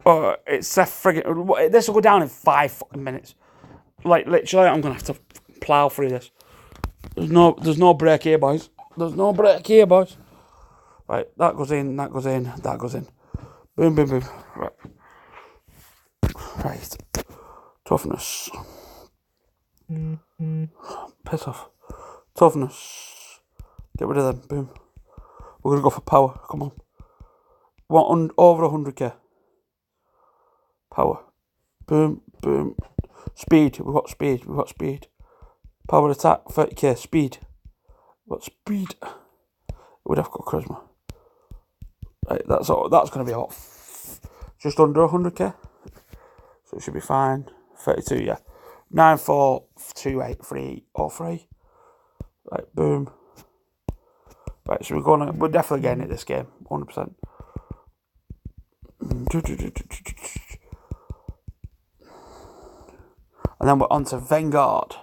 Oh, it's Seth friggin'. This will go down in 5 fucking minutes. Like, literally, I'm going to have to plough through this. There's no break here, boys. There's no break here, boys. Right, that goes in, that goes in, that goes in. Boom, boom, boom. Right. Right. Toughness. Piss off. Toughness. Get rid of them. Boom. We're going to go for power. Come on. Want over 100k. Power. Boom, boom. Speed. We've got speed. We've got speed. Power attack. 30k. Speed. We've got speed. We'd have got charisma. Right, that's all. That's going to be about just under 100k. So it should be fine. 32, yeah. 94280303. Right, boom. Right, so we're definitely getting it this game, 100%. And then we're on to Vanguard.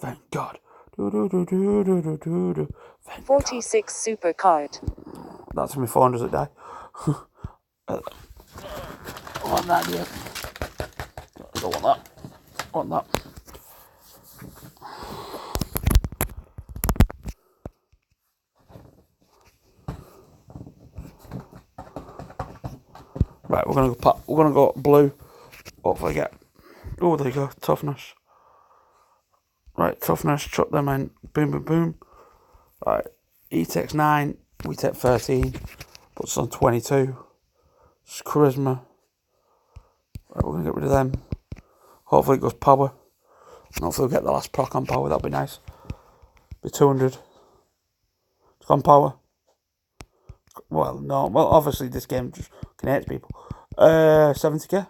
Vanguard. 46 supercard. That's me 400 a day. I want that, yeah. I don't want that. I want that. Right, we're gonna go blue. Hopefully get. Oh, there you go. Toughness. Right, toughness. Chuck them in. Boom, boom, boom. Right, he takes 9. We take 13. Puts us on 22. It's charisma. Right, we're gonna get rid of them. Hopefully it goes power. And hopefully we'll get the last proc on power. That'll be nice. Be 200. It's gone power. Well, no. Well, obviously this game just can hate people. 70k.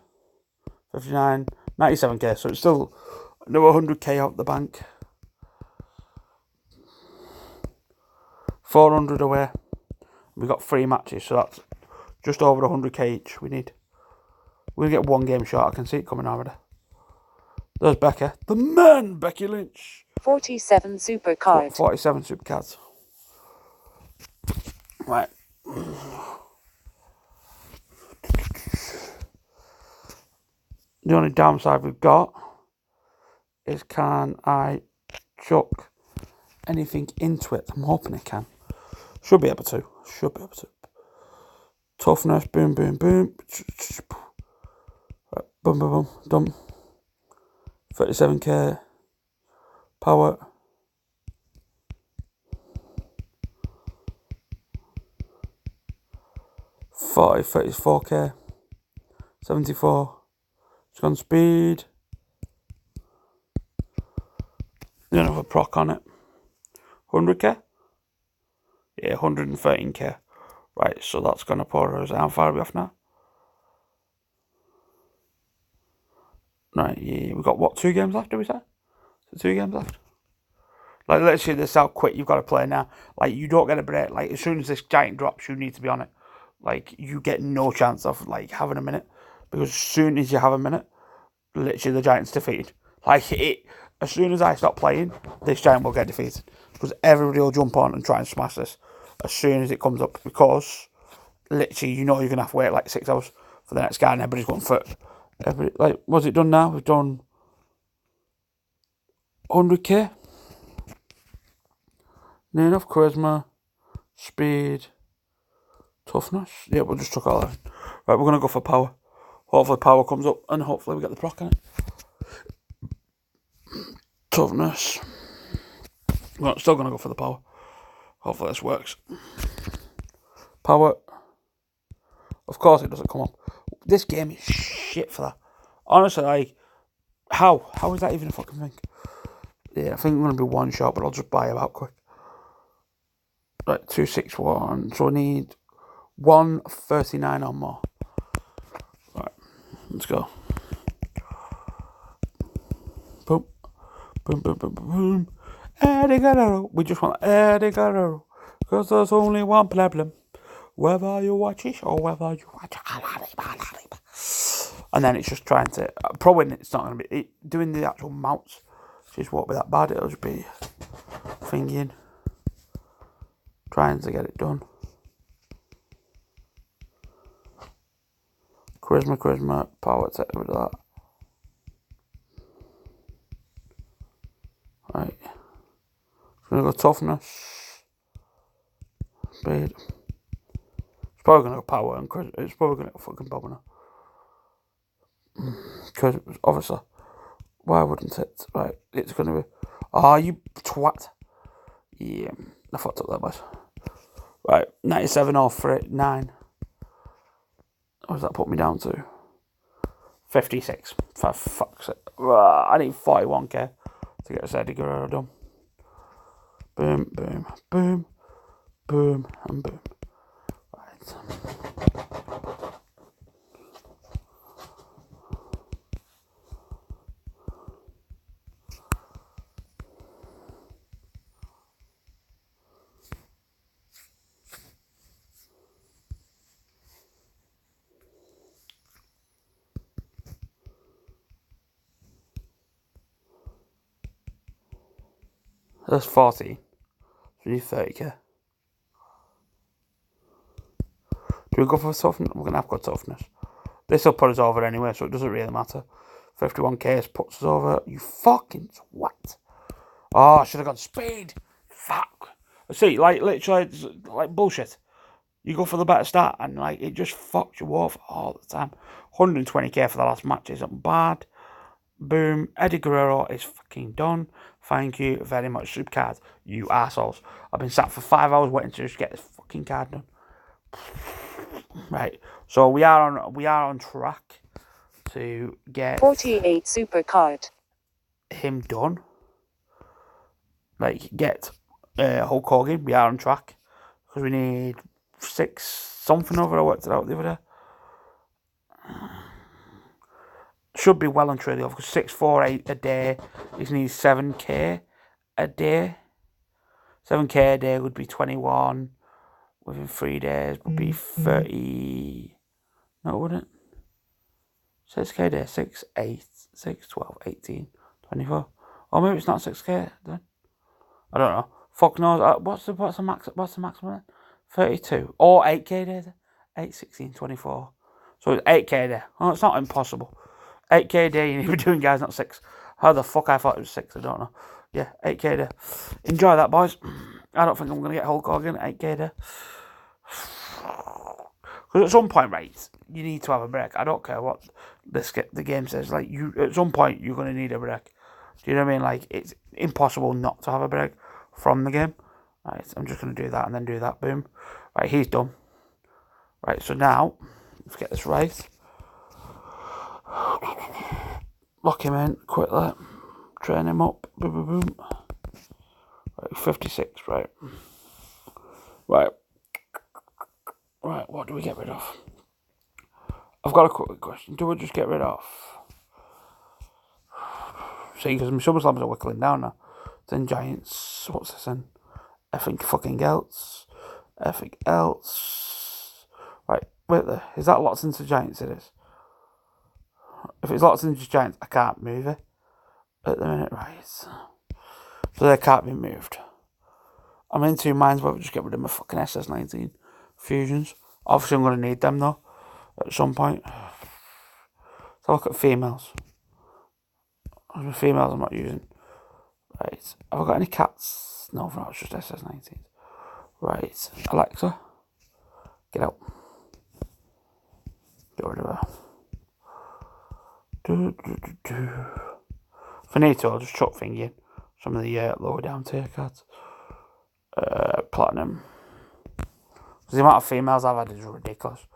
59. 97k. So it's still another 100k out the bank. 400 away. We got 3 matches, so that's just over 100k each. We're gonna get 1 game short. I can see it coming already. There's Becca. The man, Becky Lynch. 47 supercard. 47 supercards. Right. The only downside we've got is, can I chuck anything into it? I'm hoping I can. Should be able to. Toughness. Boom, boom, boom. Right, boom, boom, boom. Done. 37k. Power. Forty, 34k. 74. It's gone speed. You don't have a proc on it. 100k? Yeah, 113k. Right, so that's going to put us. How far are we off now? Right, yeah, we've got what, 2 games left, do we say? So 2 games left. Like, let's see this how quick you've got to play now. Like, you don't get a break. Like, as soon as this giant drops, you need to be on it. Like, you get no chance of, like, having a minute. Because as soon as you have a minute, literally the giant's defeated. Like, as soon as I stop playing, this giant will get defeated. Because everybody will jump on and try and smash this as soon as it comes up. Because, literally, you know you're going to have to wait, like, 6 hours for the next guy. And everybody's going for like, what's it done now? We've done 100k. Near enough. Charisma, speed, toughness. Yeah, we'll just chuck all that in. Right, we're going to go for power. Hopefully power comes up and hopefully we get the proc on it. Toughness. We're still going to go for the power. Hopefully this works. Power. Of course it doesn't come up. This game is shit for that. Honestly, like, how is that even a fucking thing? Yeah, I think I'm going to be 1 shot, but I'll just buy it out quick. Right, 261. So I need 139 or more. Right, let's go. Boom. Boom, boom, boom, boom, boom. Eddie Guerrero. We just want Eddie Guerrero. Because there's only one problem. Whether you watch it or whether you watch it. And then it's just trying to. Probably it's not going to be. Doing the actual mounts just won't be that bad. It'll just be thinking. Trying to get it done. Charisma, power, take rid of that. Right. Gonna go toughness. Speed. It's probably gonna go power and charisma. It's probably gonna go fucking power now. Because obviously, why wouldn't it? Right, it's gonna be. Oh, you twat. Yeah, I fucked up that much. Right, 97 off for it, 9. What does that put me down to? 56. For fuck's sake. I need 41k to get this Eddie Guerrero done. Boom, boom, boom, boom, and boom. Right. That's 40. So we need 30k. Do we go for toughness? We're going to have to go toughness. This will put us over anyway, so it doesn't really matter. 51k puts us over. You fucking twat. Oh, I should have gone speed. Fuck. See, like, literally, it's like bullshit. You go for the better start, and like it just fucks you off all the time. 120k for the last match isn't bad. Boom. Eddie Guerrero is fucking done. Thank you very much, supercard. You assholes. I've been sat for 5 hours waiting to just get this fucking card done. Right. So we are on track to get 48 supercard. him done. Like get Hulk Hogan. We are on track because we need 6 something over. I worked it out the other day. Should be well and truly off because 648 a day. He needs 7k a day. 7k a day would be 21. Within 3 days would be 30. No, wouldn't it? 6k a day. 6, 8, 6, 12, 18, 24. Or maybe it's not 6k then. I don't know. Fuck knows. What's the maximum then? 32. Or 8k a day. 8, 16, 24. So it's 8k a day. Oh, it's not impossible. 8k a day you need to be doing, guys, not 6. How the fuck I thought it was 6, I don't know. Yeah, 8k a day. Enjoy that, boys. I don't think I'm going to get Hulk Hogan 8k a day. Because at some point, right, you need to have a break. I don't care what the game says. Like, you at some point, you're going to need a break. Do you know what I mean? Like, it's impossible not to have a break from the game. Right, I'm just going to do that and then do that. Boom. Right, he's done. Right, so now, let's get this right. Lock him in quickly. Train him up. Boom, boom, boom. Right, 56, right. Right. Right, what do we get rid of? I've got a quick question. Do we just get rid of? See, because my SummerSlams are whittling down now. Then Giants. What's this in? Effing fucking else. Effing else. Right, wait there. Is that lots into Giants? It is. If it's lots into Giants, I can't move it at the minute, right? So they can't be moved. I'm in 2 minds whether to just get rid of my fucking SS19 fusions. Obviously, I'm going to need them though at some point. So look at females. The females I'm not using. Right. Have I got any cats? No, no, it's just SS19. Right. Alexa, get out. Get rid of her. If I need to, I'll just chuck thing in some of the lower down tier cards. Platinum. Because the amount of females I've had is ridiculous.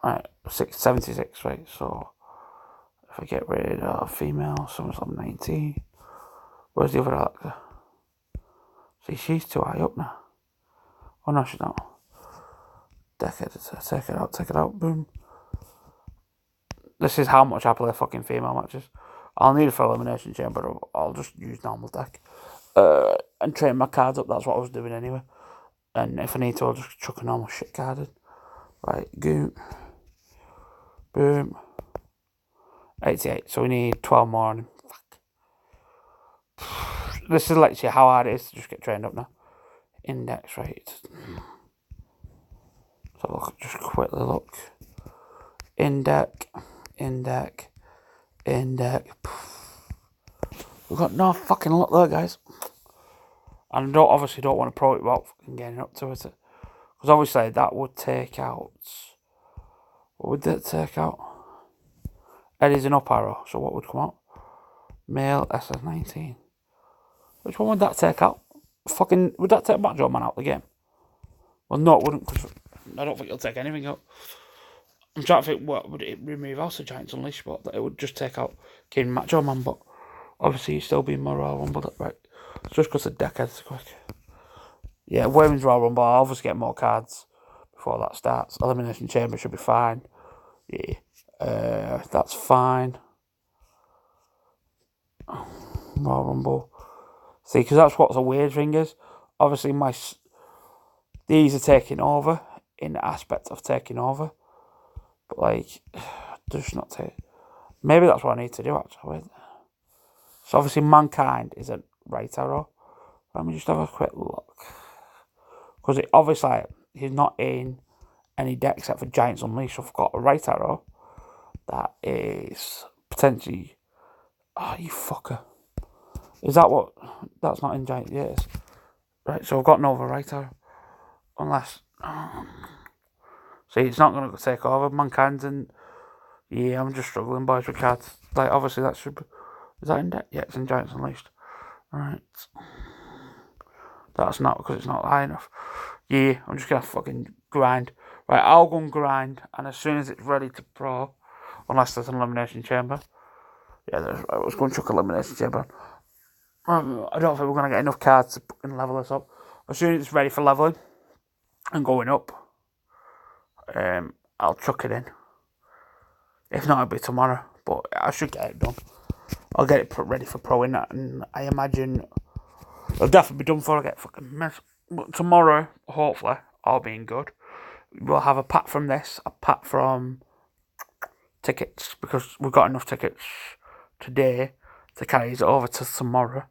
Right, 76, right, so if I get rid of female, SummerSlam 19. Where's the other Alexa? See, she's too high up now. Oh no, she's not. Take it out, boom. This is how much I play fucking female matches. I'll need it for Elimination Chamber, but I'll just use normal deck. And train my cards up, that's what I was doing anyway. And if I need to, I'll just chuck a normal shit card in. Right, goon. Boom. 88, so we need 12 more on him. Fuck. This is literally how hard it is to just get trained up now. index rate. So look, just quickly look. Index. We've got no fucking luck there, guys. And I obviously don't want to pro it without fucking getting up to it. Because obviously that would take out... What would that take out? Eddie's an up arrow, so what would come out? Male SS19. Which one would that take out? Fucking... Would that take Macho Man out of the game? Well, no, it wouldn't, because I don't think it'll take anything out. I'm trying to think, what would it remove House of Giants Unleashed, but that it would just take out King Macho Man, but obviously he's still being more Royal Rumble, right? It's just because the deckheads are quick. Yeah, Women's Royal Rumble, I'll obviously get more cards before that starts. Elimination Chamber should be fine. Yeah, that's fine. Royal Rumble. See, because that's what's a weird thing is. Obviously, these are taking over in the aspect of taking over. But, like, just not take... Maybe that's what I need to do, actually. So, obviously, Mankind is a right arrow. Let me just have a quick look. Because obviously, he's not in any deck except for Giants Unleashed. So I've got a right arrow. That is potentially... Oh, you fucker. Is that what... That's not in Giants... Yeah, it is. Right, so I've got no other right arrow. Unless... See, it's not going to take over. Mankind's in... Yeah, I'm just struggling, boys, with cards. Like, obviously, that should be... Is that in deck? Yeah, it's in Giants Unleashed. Right. That's not because it's not high enough. Yeah, I'm just going to fucking grind. Right, I'll go and grind, and as soon as it's ready to pro, unless there's an Elimination Chamber. Yeah, I was going to chuck Elimination Chamber. I don't think we're going to get enough cards to fucking level this up. As soon as it's ready for leveling and going up, I'll chuck it in. If not, it'll be tomorrow, but I should get it done. I'll get it ready for proing, and I imagine it'll definitely be done before I get fucking mess. But tomorrow, hopefully, all being good, we'll have a pack from this, a pack from tickets, because we've got enough tickets today to carry it over to tomorrow.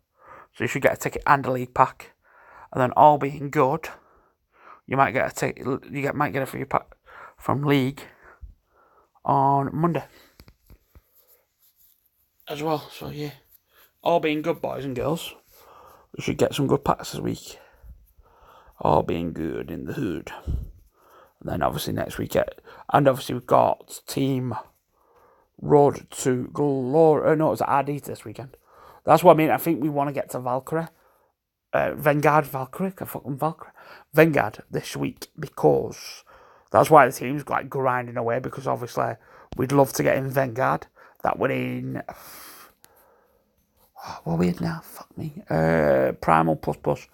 So you should get a ticket and a league pack, and then all being good, you might get a ticket. Might get a free pack from league on Monday as well. So yeah, all being good, boys and girls, we should get some good packs this week. All being good in the hood. And then obviously next week, and obviously we've got Team Road to Glory. No, it's RD this weekend. That's what I mean. I think we want to get to Valkyrie. Vanguard this week, because that's why the team's like grinding away, because obviously we'd love to get in Vanguard. That would in... What are we in now? Fuck me. Primal plus.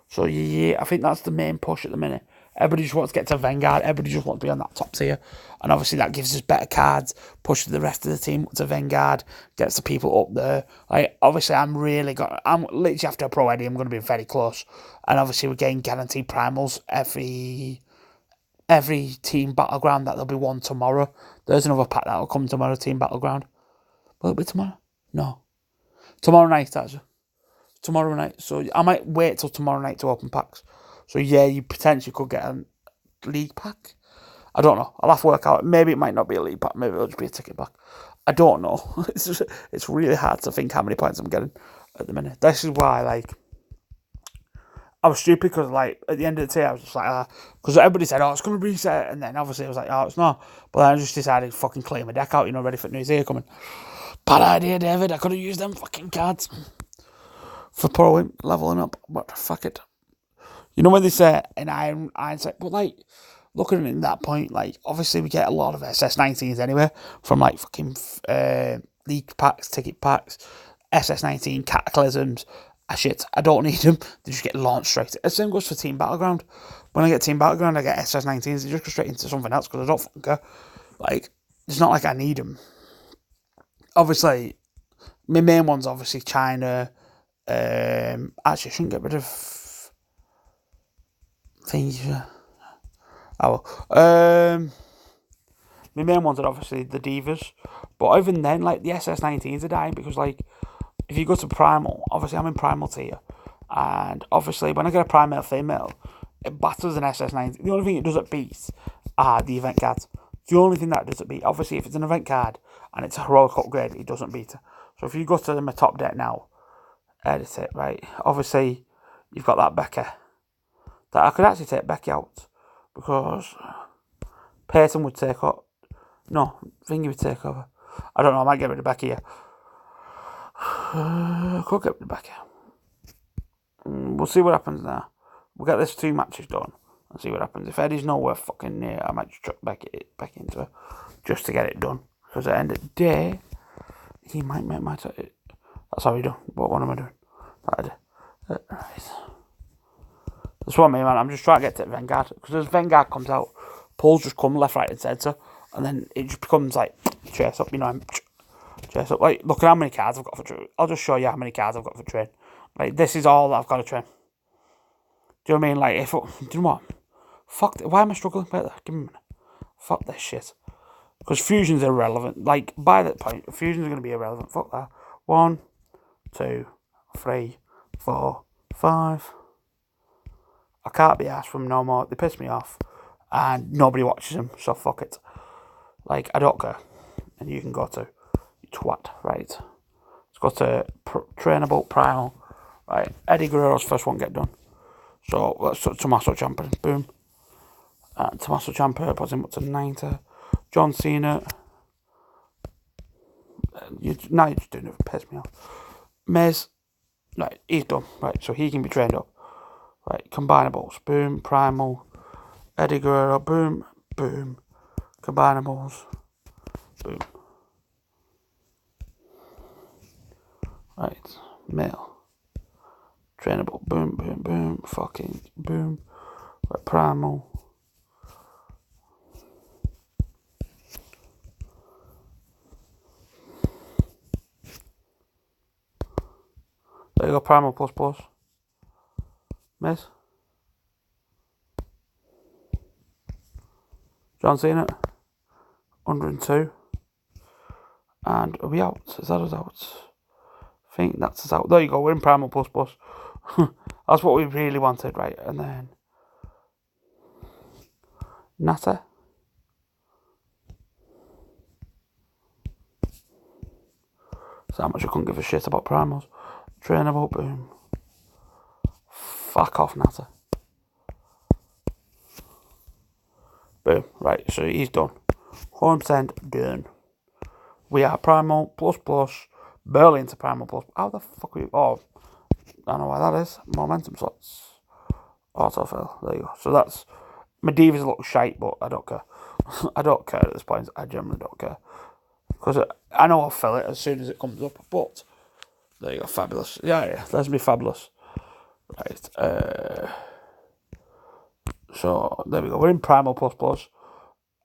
So yeah, I think that's the main push at the minute. Everybody just wants to get to Vanguard. Everybody just wants to be on that top tier. And obviously that gives us better cards, pushes the rest of the team to Vanguard, gets the people up there. Like, obviously I'm literally after a Pro Eddie, I'm going to be very close. And obviously we're getting guaranteed primals every team battleground. That there'll be one tomorrow. There's another pack that'll come tomorrow, team battleground. Will it be tomorrow? No. Tomorrow night, actually. Tomorrow night. So I might wait till tomorrow night to open packs. So yeah, you potentially could get a league pack. I don't know. I'll have to work out. Maybe it might not be a league pack. Maybe it'll just be a ticket pack. I don't know. It's really hard to think how many points I'm getting at the minute. This is why, like, I was stupid, because, like, at the end of the day, I was just like, because everybody said, oh, it's going to reset, and then obviously I was like, oh, it's not. But then I just decided to fucking clear my deck out, ready for New Year coming. Bad idea, David. I could have used them fucking cards for pro leveling up, but fuck it. You know when they say in hindsight, but like, looking at it in that point, like, obviously we get a lot of SS19s anyway, from like fucking league packs, ticket packs, SS19 cataclysms. Shit, I don't need them. They just get launched straight. The same goes for Team Battleground. When I get Team Battleground, I get SS19s. They just go straight into something else, because I don't fucking care. Like, it's not like I need them. Obviously, my main one's obviously China. Actually, I shouldn't get rid of things. Oh well. My main ones are obviously the Divas, but even then, like, the SS19s are dying, because, like, if you go to Primal, obviously I'm in Primal tier, And obviously, when I get a prime male female, it battles an SS90. The only thing it doesn't beat are the event cards. The only thing that doesn't beat. Obviously, if it's an event card and it's a heroic upgrade, it doesn't beat it. So if you go to my top deck now, edit it, right? Obviously, you've got that Becca. That I could actually take Becky out because Peyton would take up. No, Thingy would take over. I don't know, I might get rid of Becky here. I could get rid of Becky. We'll see what happens now. We'll get this 2 matches done and see what happens. If Eddie's nowhere fucking near, I might just chuck Becky back into her just to get it done. Because at the end of the day, he might make my... That's how he done. What am I doing? Right. That's what I mean, man. I'm just trying to get to Vanguard. Because as Vanguard comes out, pulls just come left, right and centre. And then it just becomes like, chase up, you know, chase up. Like, look at how many cards I've got for train. I'll just show you how many cards I've got for train. Like, this is all I've got to train. Do you know what I mean? Like, if... Do you know what? Fuck, why am I struggling? Wait there, give me a minute. Fuck this shit. Because fusion's irrelevant. Like, by that point, fusion's going to be irrelevant. Fuck that. 1, 2, 3, 4, 5. I can't be asked from no more. They piss me off. And nobody watches them, so fuck it. Like, I don't care. And you can go to twat, right? Let's go to Trainable Primal. Right, Eddie Guerrero's first one get done. So, let's put Tommaso Ciampa. Boom. Tommaso Ciampa puts him up to 90. John Cena. Now you're just doing it to piss me off. Miz. Right, he's done. Right, so he can be trained up. Right, combinables. Boom. Primal. Eddie Guerrero. Boom. Boom. Combinables. Boom. Right, male. Trainable. Boom, boom, boom. Fucking boom. Right, primal. There you go, primal plus plus. Miss. John Cena. 102. And are we out? Is that us out? I think that's us out. There you go, we're in primal plus plus. That's what we really wanted, right? And then Natter. So much I couldn't give a shit about primals. Trainable, boom. Fuck off, Natter. Boom. Right, so he's done. 100% done. We are primal plus plus. Barely into primal plus. How the fuck are we? Oh, I don't know why that is. Momentum slots. Autofill. There you go. So that's... My divas look shite, but I don't care. I don't care at this point. I generally don't care. Because I know I'll fill it as soon as it comes up. But there you go. Fabulous. Yeah. There's me fabulous. Right. So there we go. We're in primal plus plus.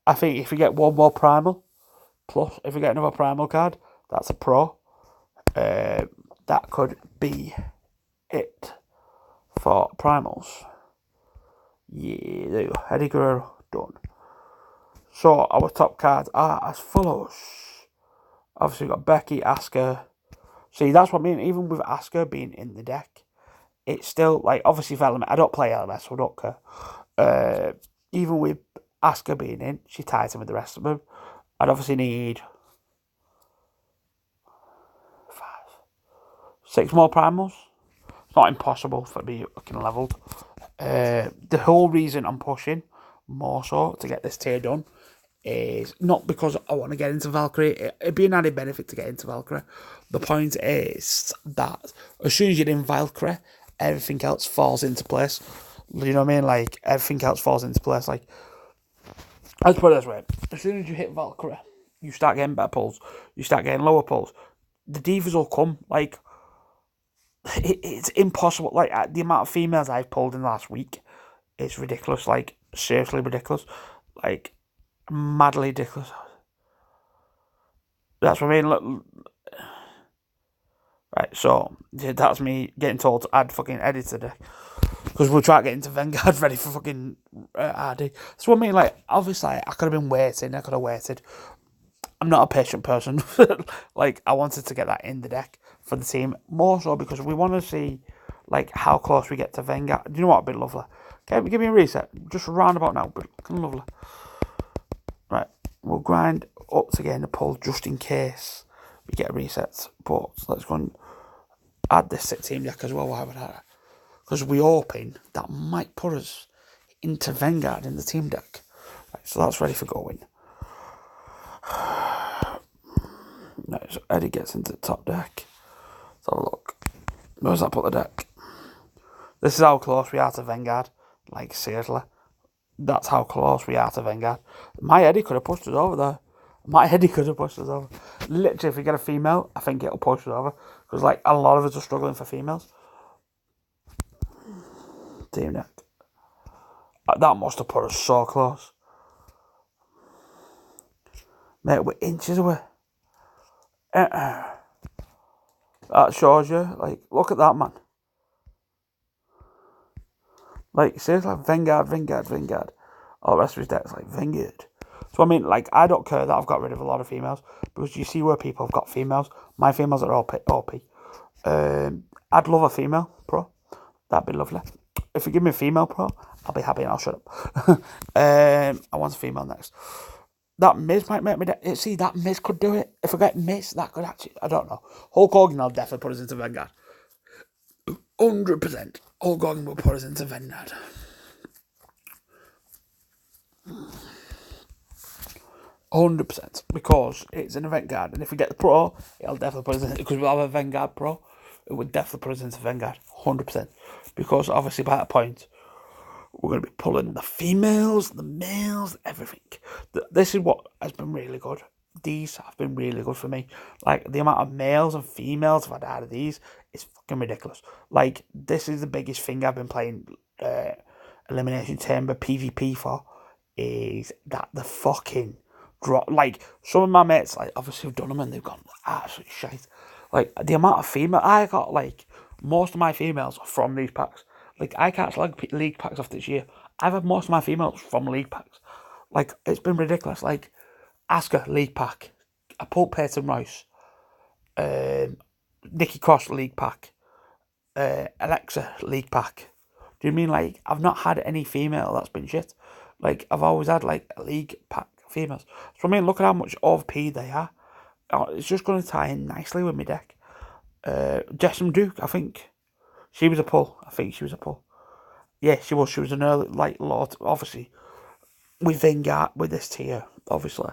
I think if we get one more primal plus, if we get another primal card, that's a pro. That could be it for primals. Yeah, there you go. Eddie Guerrero, done. So our top cards are as follows. Obviously we've got Becky, Asuka. See, that's what I mean. Even with Asuka being in the deck, it's still, like, obviously for LMS, I don't play LMS, so I don't care. Even with Asuka being in, she ties in with the rest of them. I'd obviously need 5, 6 more primals. It's not impossible for me looking leveled. The whole reason I'm pushing more so to get this tier done is not because I want to get into Valkyrie. It'd be an added benefit to get into Valkyrie. The point is that as soon as you're in Valkyrie, everything else falls into place. You know what I mean? Like, everything else falls into place. Like, let's put it this way. As soon as you hit Valkyrie, you start getting better pulls. You start getting lower pulls. The divas will come. Like, it's impossible. Like, the amount of females I've pulled in the last week, it's ridiculous. Like, seriously ridiculous. Like, madly ridiculous. That's what I mean. Look, right, so that's me getting told to add fucking Eddie to the deck. Because we'll try to get into Vanguard ready for fucking RD. That's what I mean. Like, obviously, I could have been waiting. I could have waited. I'm not a patient person. Like, I wanted to get that in the deck for the team. More so because we want to see, like how close we get to Vanguard. Do you know what? It'd be lovely. Okay, give me a reset. Just round about now, but lovely. Right, we'll grind up to getting the pull just in case we get a reset. But let's go and add this team deck as well. Why would I? Because we're hoping that might put us into Vanguard in the team deck. Right, so that's ready for going. No, so Eddie gets into the top deck. Let's have a look. Where's that put the deck? This is how close we are to Vanguard. Like, seriously. That's how close we are to Vanguard. My Eddie could have pushed us over there. Literally, if we get a female, I think it'll push us over. Because, like, a lot of us are struggling for females. Team deck. That must have put us so close. Mate, we're inches away. That shows you, like, look at that, man. Like, seriously, Vanguard. All the rest of his deck's like Vanguard. So, I mean, like, I don't care that I've got rid of a lot of females, because you see where people have got females. My females are all OP. I'd love a female pro. That'd be lovely. If you give me a female pro, I'll be happy and I'll shut up. I want a female next. That Miz might make me... See, that Miz could do it. If I get Miz, that could actually... I don't know. Hulk Hogan will definitely put us into Vanguard. 100%. Hulk Hogan will put us into Vanguard. 100%. Because it's an Vanguard. And if we get the Pro, it'll definitely put us in... Because we'll have a Vanguard Pro, it would definitely put us into Vanguard. 100%. Because obviously by that point, we're going to be pulling the females, the males, everything. This is what has been really good. These have been really good for me. Like, the amount of males and females I've had out of these is fucking ridiculous. Like, this is the biggest thing I've been playing Elimination Chamber PvP for, is that the fucking drop. Like, some of my mates, like, obviously have done them and they've gone absolutely shite. Like, the amount of female, I got, like, most of my females are from these packs. Like, I can't slag league packs off this year. I've had most of my females from league packs. Like, it's been ridiculous. Like, Asuka, league pack. I pulled Peyton Royce. Nikki Cross, league pack. Alexa, league pack. Do you mean, like, I've not had any female that's been shit? Like, I've always had, like, a league pack females. So, I mean, look at how much OP they are. It's just going to tie in nicely with my deck. Jessamine Duke, I think. She was a pull. Yeah, she was. She was an early, like, lot. Obviously, with Vanguard, with this tier, obviously.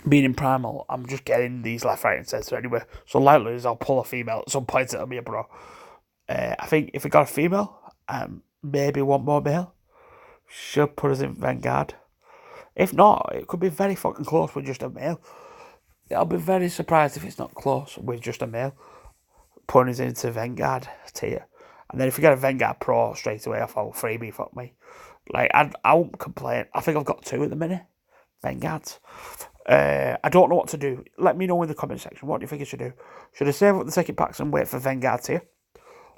Being in Primal, I'm just getting these left, right, and centre anyway. So, likely is I'll pull a female. At some point, it'll be a bro. I think if we got a female, maybe one more male, she'll put us in Vanguard. If not, it could be very fucking close with just a male. I'll be very surprised if it's not close with just a male. Putting us into Vanguard tier. And then if we get a Vanguard Pro straight away off our freebie, fuck me. Like, I won't complain. I think I've got 2 at the minute. Vanguards. I don't know what to do. Let me know in the comment section. What do you think I should do? Should I save up the ticket packs and wait for Vanguard tier?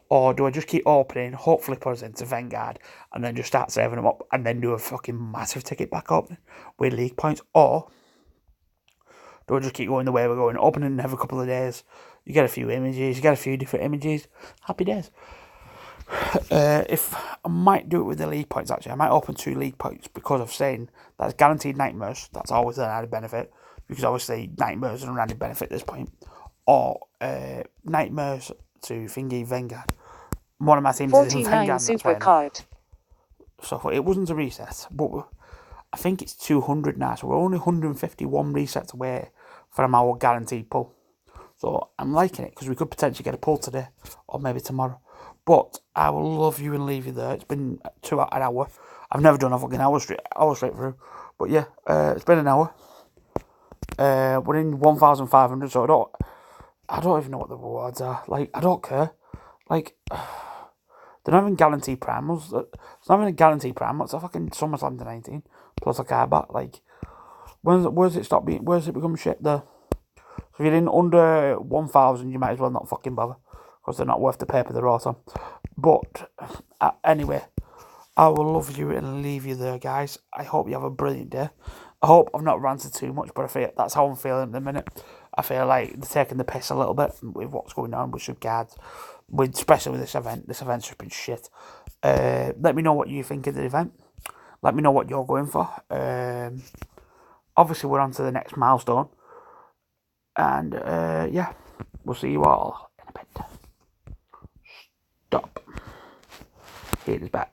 Or do I just keep opening, hopefully put us into Vanguard, and then just start saving them up, and then do a fucking massive ticket pack opening with league points? Or do I just keep going the way we're going, opening every couple of days? You get a few images, you get a few different images. Happy days. If I might do it with the league points, actually. I might open 2 league points because of saying that's guaranteed nightmares. That's always an added benefit. Because obviously nightmares are an added benefit at this point. Or nightmares to thingy Vanguard. One of my teams is in Vanguard. 49 supercard. So it wasn't a reset, but I think it's 200 now. So we're only 151 resets away from our guaranteed pull. So I'm liking it because we could potentially get a pull today or maybe tomorrow. But I will love you and leave you there. It's been an hour. I've never done a fucking hour straight through. But yeah, it's been an hour. We're in 1,500, so I don't even know what the rewards are. Like, I don't care. Like, they're not even guaranteed primals. It's not even a guaranteed primal. It's a fucking SummerSlam to 19 plus a card back. Like, where's it stop being? Where's it become shit there? So if you're in under 1,000, you might as well not fucking bother because they're not worth the paper they're wrote on. But anyway, I will love you and leave you there, guys. I hope you have a brilliant day. I hope I've not ranted too much, but I feel that's how I'm feeling at the minute. I feel like they're taking the piss a little bit with what's going on with some cards. especially with this event. This event's just been shit. Let me know what you think of the event. Let me know what you're going for. Obviously, we're on to the next milestone. And, yeah, we'll see you all in a bit. Stop. Here it is back.